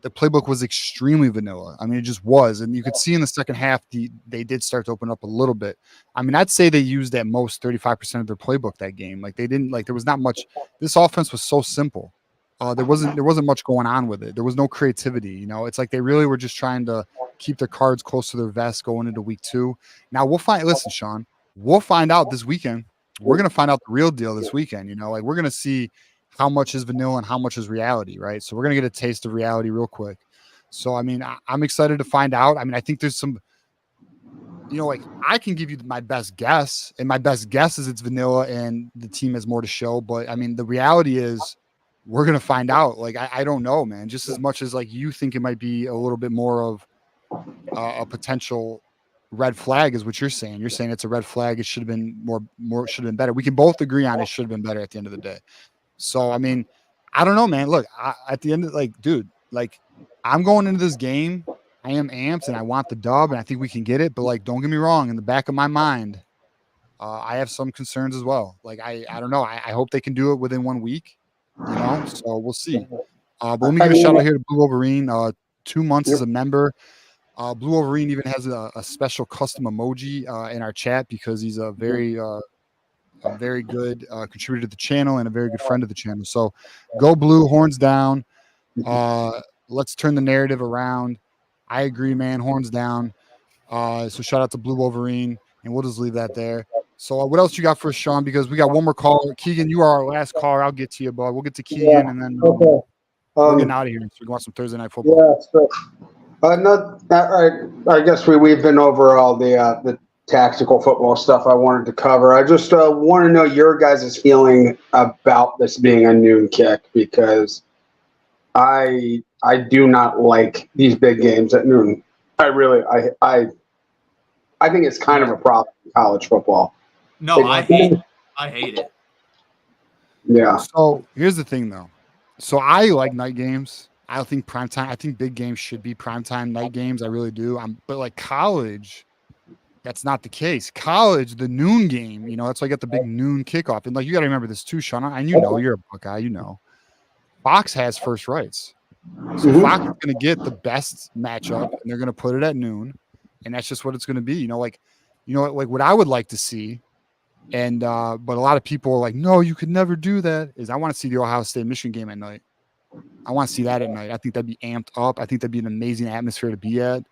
the playbook was extremely vanilla. I mean, it just was. And you could see in the second half, they did start to open up a little bit. I mean, I'd say they used at most 35% of their playbook that game. Like, they didn't, like, there was not much. This offense was so simple. There wasn't much going on with it. There was no creativity. You know, it's like they really were just trying to keep their cards close to their vest going into week 2. Now listen, Sean, we'll find out this weekend. We're going to find out the real deal this weekend. You know, like, we're going to see how much is vanilla and how much is reality, right? So we're going to get a taste of reality real quick. So, I mean, I'm excited to find out. I mean, I think there's some, you know, like, I can give you my best guess, and my best guess is it's vanilla and the team has more to show. But, I mean, the reality is we're going to find out. Like, I don't know, man. Just as much as, like, you think it might be a little bit more of a potential red flag is what you're saying. You're saying it's a red flag. It should have been more should have been better. We can both agree on it should have been better at the end of the day. So, I mean, I don't know, man. Look, at the end of, like, dude, like, I'm going into this game. I am amped and I want the dub and I think we can get it. But, like, don't get me wrong. In the back of my mind, I have some concerns as well. Like, I don't know. I hope they can do it within 1 week, you know, so we'll see. But let me give a shout out here to Blue Wolverine. 2 months as a member. Blue Wolverine even has a special custom emoji in our chat because he's a very good contributor to the channel and a very good friend of the channel. So go Blue, horns down. Let's turn the narrative around. I agree, man. Horns down. So shout out to Blue Wolverine, and we'll just leave that there. So what else you got for us, Sean? Because we got one more caller. Keegan, you are our last caller. I'll get to you, bud. We'll get to Keegan, and then we're getting out of here. So we can watch some Thursday Night Football. Yeah, so, I guess we've been over all the tactical football stuff I wanted to cover. I just want to know your guys' feeling about this being a noon kick, because I do not like these big games at noon. I think it's kind of a problem in college football. No, I hate it. Yeah. So here's the thing, though. So I like night games. I think primetime. I think big games should be primetime night games. I really do. But like college, that's not the case. College, the noon game, you know, that's why I got the big noon kickoff. And like, you got to remember this too, Sean. And you know, you're a Buckeye, you know. Fox has first rights. So Fox is going to get the best matchup, and they're going to put it at noon. And that's just what it's going to be. You know, like what I would like to see, and but a lot of people are like, no, you could never do that, is I want to see the Ohio State Michigan game at night. I want to see that at night. I think that'd be amped up. I think that'd be an amazing atmosphere to be at.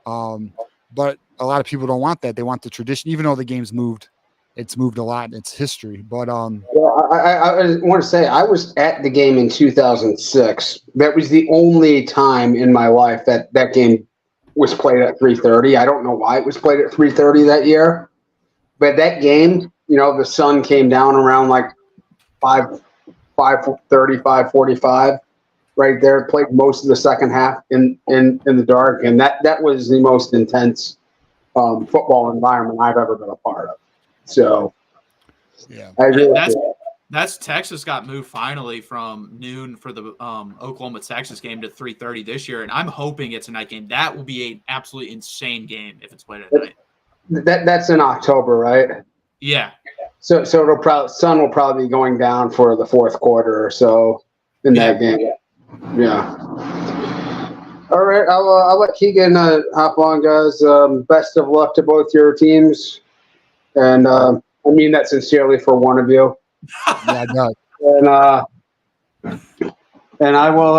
But a lot of people don't want that. They want the tradition, even though the game's moved it's moved a lot. It's history. But Well, I want to say I was at the game in 2006. That was the only time in my life that game was played at 3:30. I don't know why it was played at 3:30 that year, but that game, the sun came down around like 5:30, 5:45. Right there, played most of the second half in the dark, and that was the most intense football environment I've ever been a part of. So, yeah, I agree with you. That's Texas got moved finally from noon for the Oklahoma Texas game to 3:30 this year, and I'm hoping it's a night game. That will be an absolutely insane game if it's played at night. That's in October, right? Yeah. So it'll sun will probably be going down for the fourth quarter or so in that game. Yeah. All right, I'll let Keegan hop on, guys. Best of luck to both your teams, and I mean that sincerely for one of you. Yeah, I got it. And I will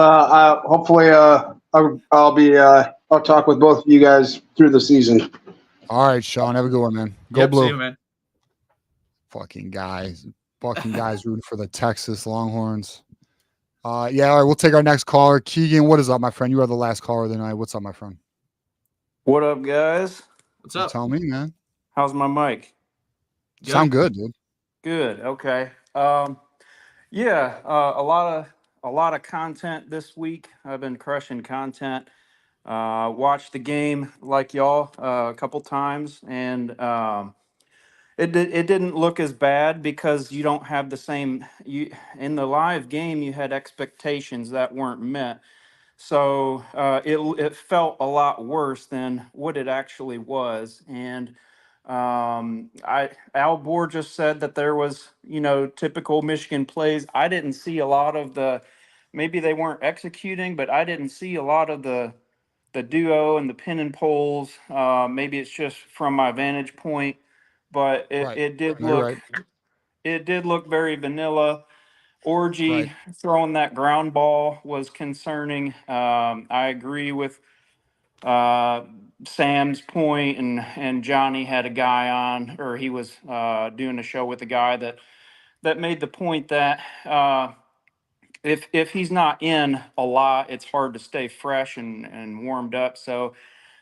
hopefully I'll talk with both of you guys through the season. All right, Sean, have a good one, man. Go Blue. See you, man. Fucking guys rooting for the Texas Longhorns. Yeah, all right, we'll take our next caller. Keegan, what is up, my friend? You are the last caller of the night. What's up, my friend? What up, guys? What's up? Tell me, man. How's my mic? Sound good, dude. Good. Okay. Yeah, a lot of content this week. I've been crushing content. Watched the game like y'all a couple times, and it didn't look as bad because you don't have the same. In the live game, you had expectations that weren't met, so it felt a lot worse than what it actually was. And Al Bohr just said that there was, typical Michigan plays. I didn't see a lot of maybe they weren't executing, but I didn't see a lot of the duo and the pin and pulls. Maybe it's just from my vantage point, but it did look it did look very vanilla. Orgy throwing that ground ball was concerning. I agree with Sam's point, and Johnny had a guy on, or he was doing a show with a guy that made the point that if he's not in a lot, it's hard to stay fresh and warmed up. So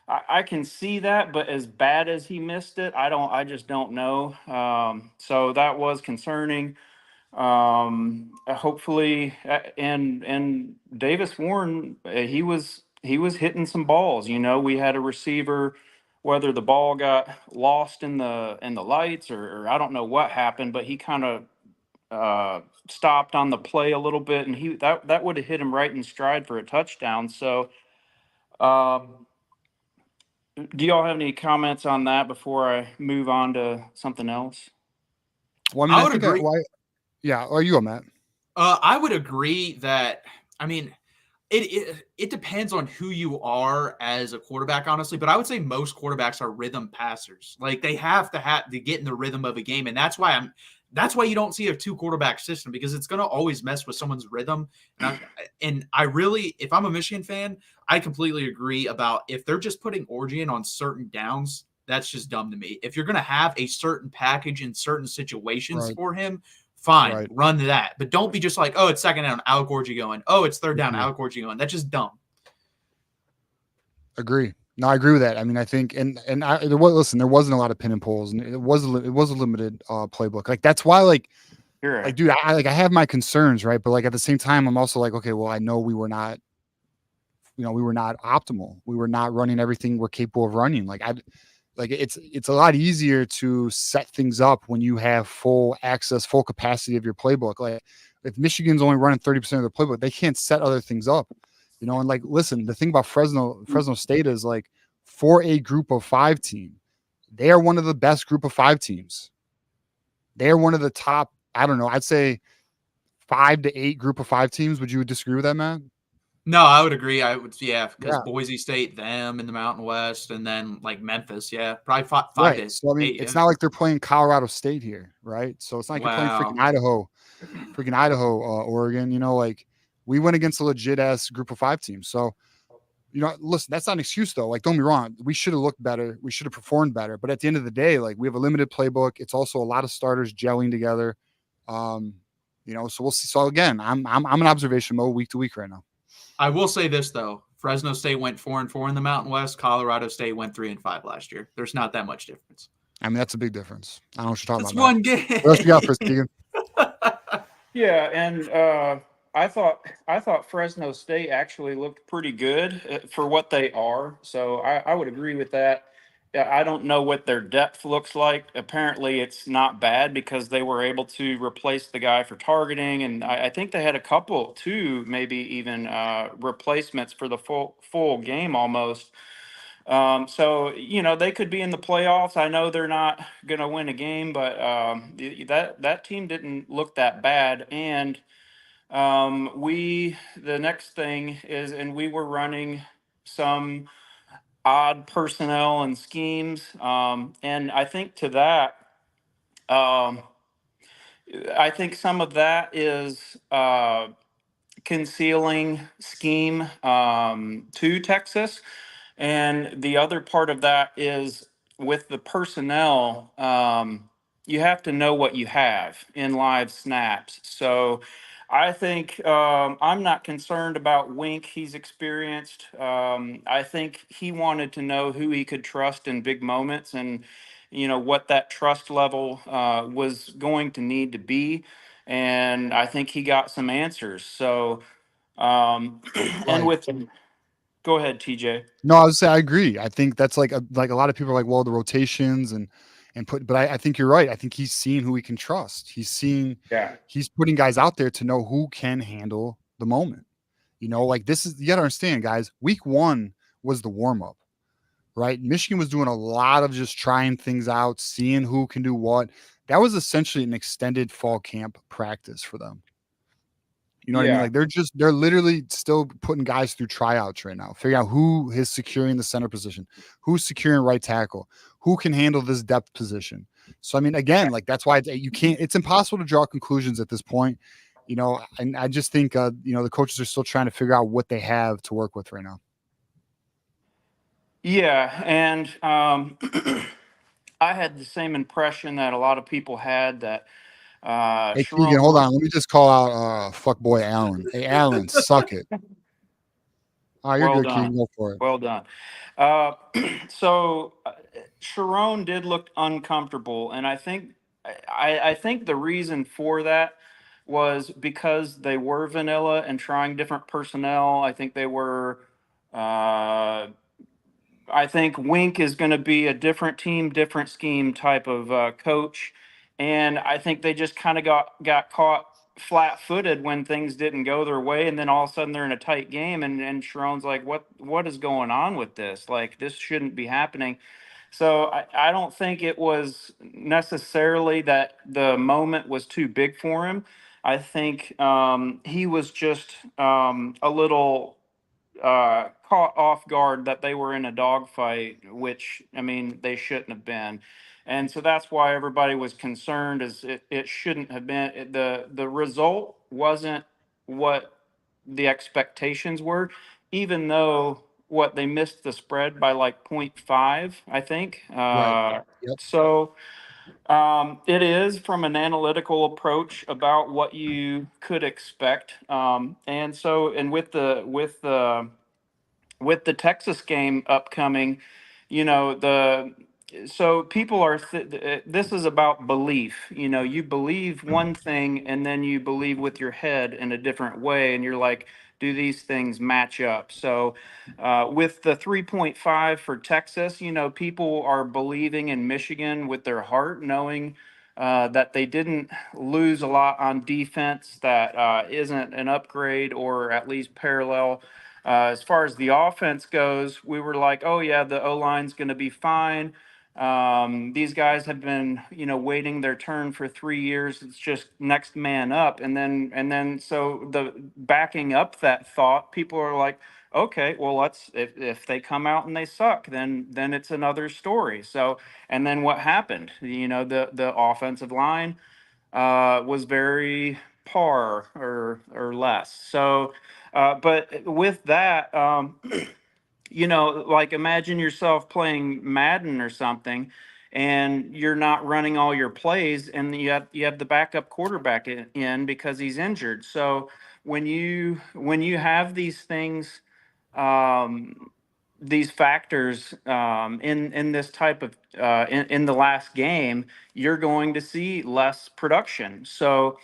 I can see that, but as bad as he missed it, I just don't know. So that was concerning. Hopefully, and Davis Warren, he was hitting some balls. We had a receiver, whether the ball got lost in the lights or I don't know what happened, but he kind of stopped on the play a little bit, and that would have hit him right in stride for a touchdown. So, do y'all have any comments on that before I move on to something else? Well, I would agree. Yeah, are you, Matt? I would agree that, it depends on who you are as a quarterback, honestly, but I would say most quarterbacks are rhythm passers. Like they have to get in the rhythm of a game, and that's why you don't see a 2-quarterback system, because it's going to always mess with someone's rhythm. And I really, if I'm a Michigan fan, I completely agree about if they're just putting Orgy in on certain downs, that's just dumb to me. If you're going to have a certain package in certain situations for him, fine, run that. But don't be just like, oh, it's second down, Alec Orgy going. Oh, it's third down, Alec Orgy going. That's just dumb. Agree. No, I agree with that. I mean, I think, there wasn't a lot of pin and pulls, and it was a limited playbook. Like that's why, dude, I have my concerns, right? But like at the same time, I'm also like, okay, well, I know we were not optimal. We were not running everything we're capable of running. It's a lot easier to set things up when you have full access, full capacity of your playbook. Like if Michigan's only running 30% of their playbook, they can't set other things up, and like, listen, the thing about Fresno State is like for a group of 5 team, they are one of the best group of 5 teams. They are one of the top, I don't know, I'd say 5 to 8 group of 5 teams. Would you disagree with that, Matt? No, I would agree. Because Boise State, them in the Mountain West, and then like Memphis, probably 5 to So I mean, it's not like they're playing Colorado State here, right? So it's not like you're playing freaking Idaho, Oregon. Like we went against a legit ass group of 5 teams. So listen, that's not an excuse though. Like, don't get me wrong, we should have looked better, we should have performed better. But at the end of the day, like, we have a limited playbook. It's also a lot of starters gelling together. So we'll see. So again, I'm in observation mode week to week right now. I will say this though: Fresno State went 4-4 in the Mountain West. Colorado State went 3-5 last year. There's not that much difference. I mean, that's a big difference. I don't know what you're talking That's about. one game. What else you got for us, Keegan? Yeah, and I thought Fresno State actually looked pretty good for what they are. So I would agree with that. Yeah, I don't know what their depth looks like. Apparently, it's not bad because they were able to replace the guy for targeting, and I think they had a couple, two, maybe even replacements for the full game almost. So they could be in the playoffs. I know they're not going to win a game, but that team didn't look that bad. And the next thing is, and we were running some odd personnel and schemes. And I think to that, um, I think some of that is concealing scheme to Texas. And the other part of that is with the personnel, you have to know what you have in live snaps. So I think I'm not concerned about Wink. He's experienced. I think he wanted to know who he could trust in big moments and, what that trust level was going to need to be. And I think he got some answers. So, and Right. with go ahead, TJ. No, I would say I agree. I think that's like a lot of people are like, well, the rotations but I think you're right. I think he's seeing who he can trust. He's putting guys out there to know who can handle the moment. Like, this is, you gotta understand, guys, week 1 was the warm up, right? Michigan was doing a lot of just trying things out, seeing who can do what. That was essentially an extended fall camp practice for them. You know what I mean? Like, they're literally still putting guys through tryouts right now, figuring out who is securing the center position, who's securing right tackle, who can handle this depth position. So, I mean, again, like, that's why it's impossible to draw conclusions at this point, and I just think, the coaches are still trying to figure out what they have to work with right now. Yeah. And I had the same impression that a lot of people had that Hey, Keegan, hold on. Let me just call out fuckboy Allen. Hey, Allen, suck it. All right, you're Well good, done. Keegan. Go for it. Well done. So Sharon did look uncomfortable, and I think the reason for that was because they were vanilla and trying different personnel. I think they were. I think Wink is going to be a different team, different scheme type of coach, and I think they just kind of got caught flat-footed when things didn't go their way, and then all of a sudden they're in a tight game, and Sharon's like, "What is going on with this? Like, this shouldn't be happening." So I don't think it was necessarily that the moment was too big for him. I think he was just a little caught off guard that they were in a dogfight, which, I mean, they shouldn't have been. And so that's why everybody was concerned. Is it shouldn't have been. The result wasn't what the expectations were, even though what they missed the spread by like 0.5, I think. Right. Yep. So it is from an analytical approach about what you could expect. And with the Texas game upcoming, so people are this is about belief. You believe one thing and then you believe with your head in a different way, and you're like, do these things match up? So with the 3.5 for Texas, people are believing in Michigan with their heart, knowing that they didn't lose a lot on defense. That isn't an upgrade or at least parallel. As far as the offense goes, we were like, oh yeah, the O line's going to be fine. These guys have been, waiting their turn for 3 years. It's just next man up. So the backing up that thought, people are like, okay, well, if they come out and they suck, then it's another story. So, and then what happened? The offensive line was very par or less. So, but with that, like imagine yourself playing Madden or something, and you're not running all your plays, and you have the backup quarterback in because he's injured. So when you have these things, um, these factors in this type of in the last game, you're going to see less production. So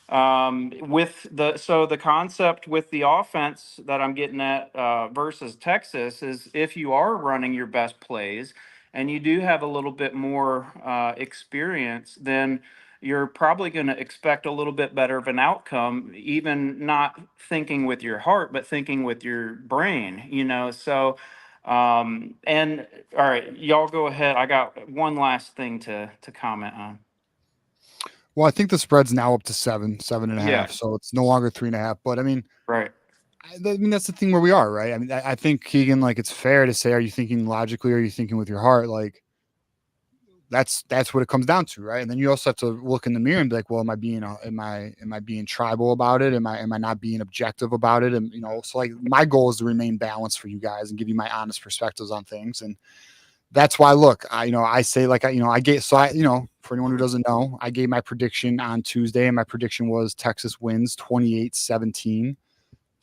the concept with the offense that I'm getting at versus Texas is if you are running your best plays and you do have a little bit more experience, then you're probably going to expect a little bit better of an outcome, even not thinking with your heart, but thinking with your brain. So, and all right, y'all go ahead. I got one last thing to comment on. Well, I think the spread's now up to 7.5. Yeah. So it's no longer 3.5. But I mean, Right. I mean, that's the thing where we are, right? I mean, I think, Keegan, like, it's fair to say, are you thinking logically or are you thinking with your heart? Like, that's what it comes down to, right? And then you also have to look in the mirror and be like, well, am I being tribal about it? Am I not being objective about it? And so like my goal is to remain balanced for you guys and give you my honest perspectives on things. And that's why, look, I say, like, I gave, so for anyone who doesn't know, I gave my prediction on Tuesday, and my prediction was Texas wins 28-17.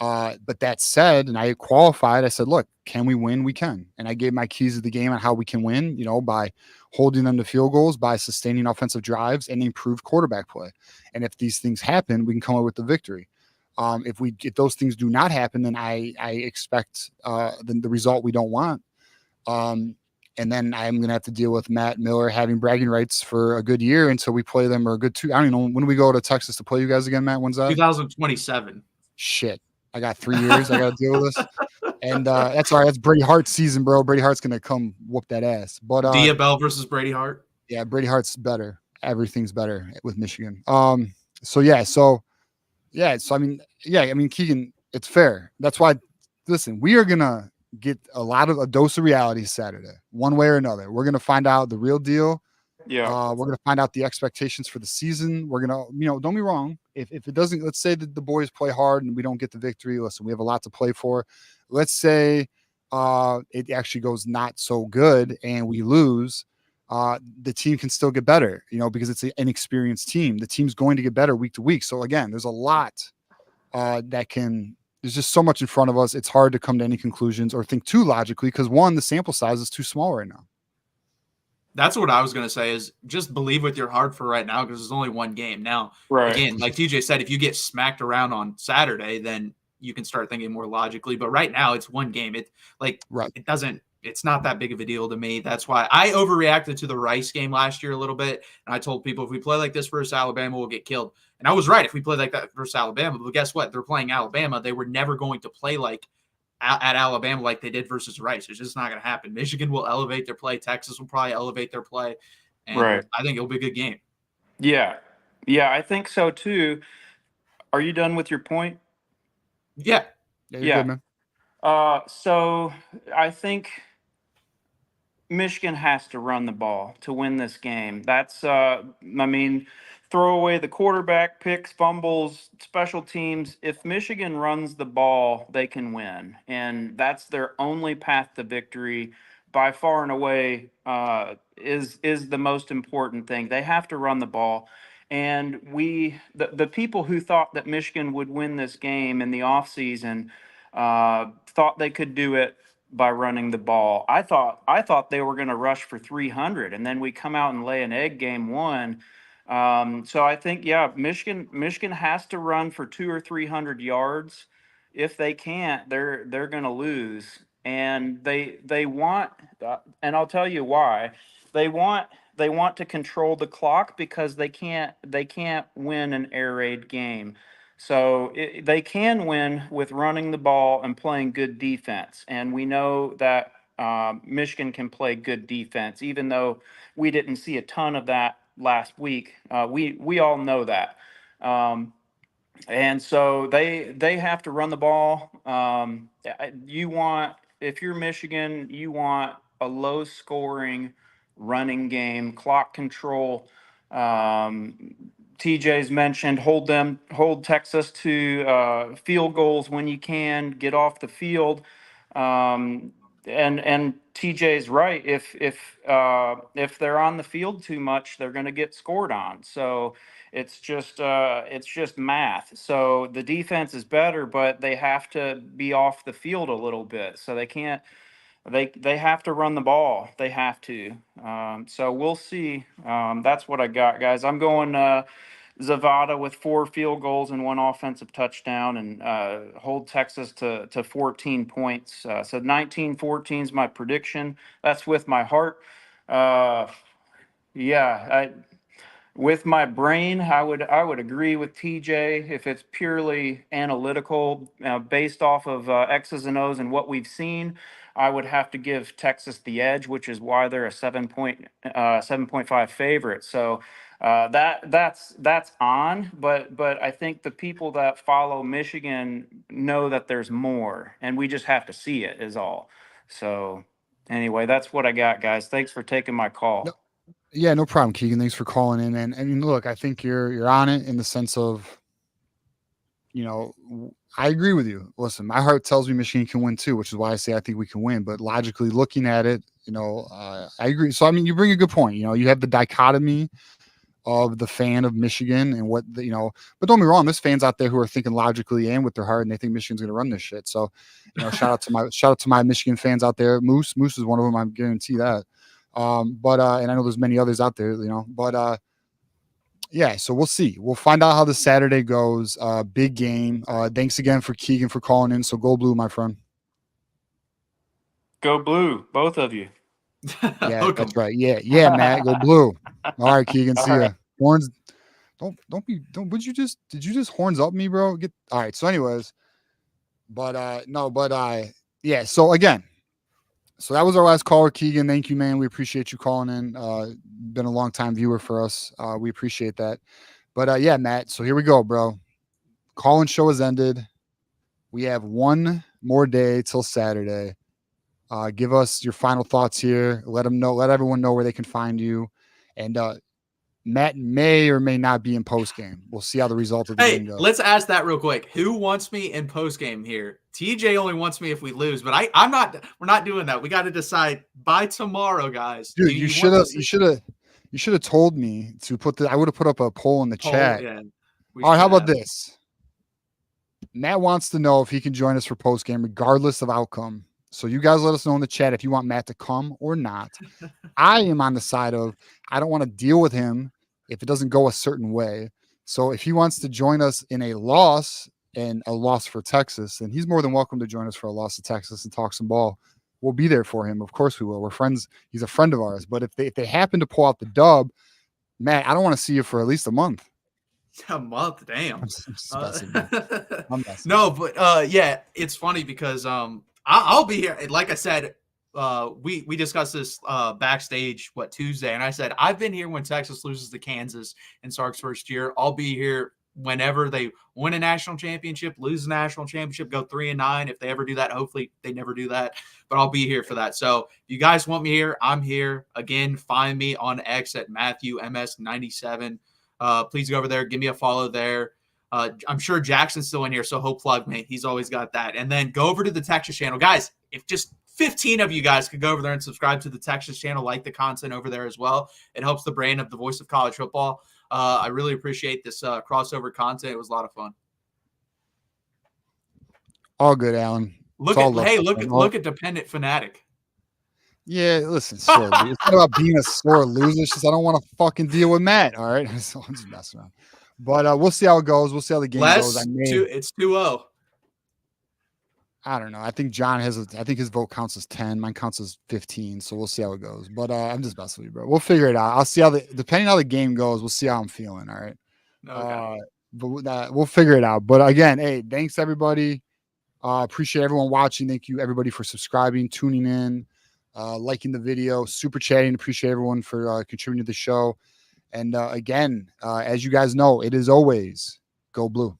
But that said, and I qualified, I said, look, can we win? We can. And I gave my keys of the game on how we can win, by holding them to field goals, by sustaining offensive drives, and improved quarterback play. And if these things happen, we can come up with the victory. If those things do not happen, then I expect the result we don't want. And then I'm going to have to deal with Matt Miller having bragging rights for a good year until we play them, or a good two. I don't even know, when do we go to Texas to play you guys again, Matt? When's that? 2027. Shit. I got 3 years. I got to deal with this. And that's all right. That's Brady Hart's season, bro. Brady Hart's going to come whoop that ass. But Dia Bell versus Brady Hart. Yeah, Brady Hart's better. Everything's better with Michigan. So I mean, Keegan, it's fair. That's why, listen, we are going to get a dose of reality Saturday, one way or another. We're going to find out the real deal. Yeah. We're going to find out the expectations for the season. We're going to, don't be wrong. If it doesn't, let's say that the boys play hard and we don't get the victory. Listen, we have a lot to play for. Let's say it actually goes not so good and we lose. The team can still get better, because it's an inexperienced team. The team's going to get better week to week. So again, there's a lot there's just so much in front of us. It's hard to come to any conclusions or think too logically because, one, the sample size is too small right now. That's what I was going to say, is just believe with your heart for right now, because there's only one game. Now, Right. Again, like TJ said, if you get smacked around on Saturday, then you can start thinking more logically. But right now, it's one game. It's not that big of a deal to me. That's why I overreacted to the Rice game last year a little bit. And I told people, if we play like this versus Alabama, we'll get killed. And I was right if we play like that versus Alabama. But guess what? They're playing Alabama. They were never going to play like at Alabama like they did versus Rice. It's just not going to happen. Michigan will elevate their play. Texas will probably elevate their play. And Right. I think it'll be a good game. Yeah. Yeah, I think so too. Are you done with your point? Yeah. Good, man. So I think Michigan has to run the ball to win this game. That's, throw away the quarterback picks, fumbles, special teams. If Michigan runs the ball, they can win. And that's their only path to victory. By far and away, is the most important thing. They have to run the ball. And the people who thought that Michigan would win this game in the offseason thought they could do it by running the ball. I thought they were going to rush for 300, and then we come out and lay an egg game one. So I think, Michigan has to run for 200 or 300 yards. If they can't, they're going to lose. And they want, and I'll tell you why. They want to control the clock because they can't win an air raid game. So they can win with running the ball and playing good defense. And we know that Michigan can play good defense, even though we didn't see a ton of that last week. We all know that. And so they have to run the ball. If you're Michigan, you want a low scoring running game, clock control. TJ's mentioned hold Texas to field goals when you can, get off the field. and TJ's right. If they're on the field too much, they're going to get scored on. So it's just math. So the defense is better, but they have to be off the field a little bit. So they can't. They have to run the ball. They have to. So we'll see. That's what I got, guys. I'm going Zavada with 4 field goals and 1 offensive touchdown, and hold Texas to 14 points. So 19-14 is my prediction. That's with my heart. Yeah, with my brain, I would agree with TJ. If it's purely analytical, based off of X's and O's and what we've seen, I would have to give Texas the edge, which is why they're a 7.5 favorite. So that's on. But I think the people that follow Michigan know that there's more, and we just have to see it. Is all. So anyway, that's what I got, guys. Thanks for taking my call. No. Yeah, no problem, Keegan. Thanks for calling in. And I mean, look, I think you're on it in the sense of, I agree with you. Listen, my heart tells me Michigan can win too, which is why I say I think we can win. But logically looking at it, I agree. So I mean, you bring a good point. You have the dichotomy of the fan of Michigan and what but don't be wrong, there's fans out there who are thinking logically and with their heart, and they think Michigan's going to run this shit. So, shout out to my Michigan fans out there. Moose is one of them. I guarantee that. And I know there's many others out there, yeah, so we'll see. We'll find out how the Saturday goes. Big game. Thanks again for Keegan for calling in. So go blue, my friend. Go blue, both of you. Yeah, that's right. Yeah, Matt, go blue. All right, Keegan, see ya. Horns. Did you just horns up me, bro? All right. So anyways, yeah. So again, so that was our last caller, Keegan. Thank you, man. We appreciate you calling in. Been a long time viewer for us. We appreciate that. But yeah, Matt. So here we go, bro. Call-in show has ended. We have one more day till Saturday. Give us your final thoughts here. Let everyone know where they can find you. And Matt may or may not be in postgame. We'll see how the result of the game goes. Let's ask that real quick. Who wants me in postgame here? TJ only wants me if we lose, but I'm not. We're not doing that. We got to decide by tomorrow, guys. Dude, you should have told me to put I would have put up a poll in the chat. Yeah, all right, how about this? Matt wants to know if he can join us for postgame, regardless of outcome. So you guys let us know in the chat if you want Matt to come or not. I am on the side of I don't want to deal with him if it doesn't go a certain way. So if he wants to join us in a loss and a loss for Texas, then he's more than welcome to join us for a loss to Texas and talk some ball. We'll be there for him. Of course we will. We're friends. He's a friend of ours. But if they happen to pull out the dub, Matt, I don't want to see you for at least a month. A month, damn. I'm messing. No, but yeah, it's funny because I'll be here. Like I said, we discussed this backstage Tuesday, and I said I've been here when Texas loses to Kansas in Sark's first year. I'll be here whenever they win a national championship, lose a national championship, go 3-9. If they ever do that, hopefully they never do that, but I'll be here for that. So if you guys want me here, I'm here. Again, find me on X at MatthewMS97. Please go over there, give me a follow there. I'm sure Jackson's still in here, so Hope Plug, mate. He's always got that. And then go over to the Texas channel. Guys, if just 15 of you guys could go over there and subscribe to the Texas channel, like the content over there as well. It helps the brand of the voice of college football. I really appreciate this crossover content. It was a lot of fun. All good, Alan. Look at Dependent Fanatic. Yeah, listen, it's not about being a sore loser. It's just I don't want to fucking deal with Matt. All right, so I'm just messing around. But we'll see how it goes. We'll see how the game goes. It's 2-0. I don't know. I think John I think his vote counts as 10. Mine counts as 15. So we'll see how it goes. But I'm just messing with you, bro. We'll figure it out. I'll see depending on how the game goes, we'll see how I'm feeling. All right. Okay. But we'll figure it out. But again, hey, thanks everybody. Appreciate everyone watching. Thank you everybody for subscribing, tuning in, liking the video, super chatting. Appreciate everyone for contributing to the show. And again, as you guys know, it is always go blue.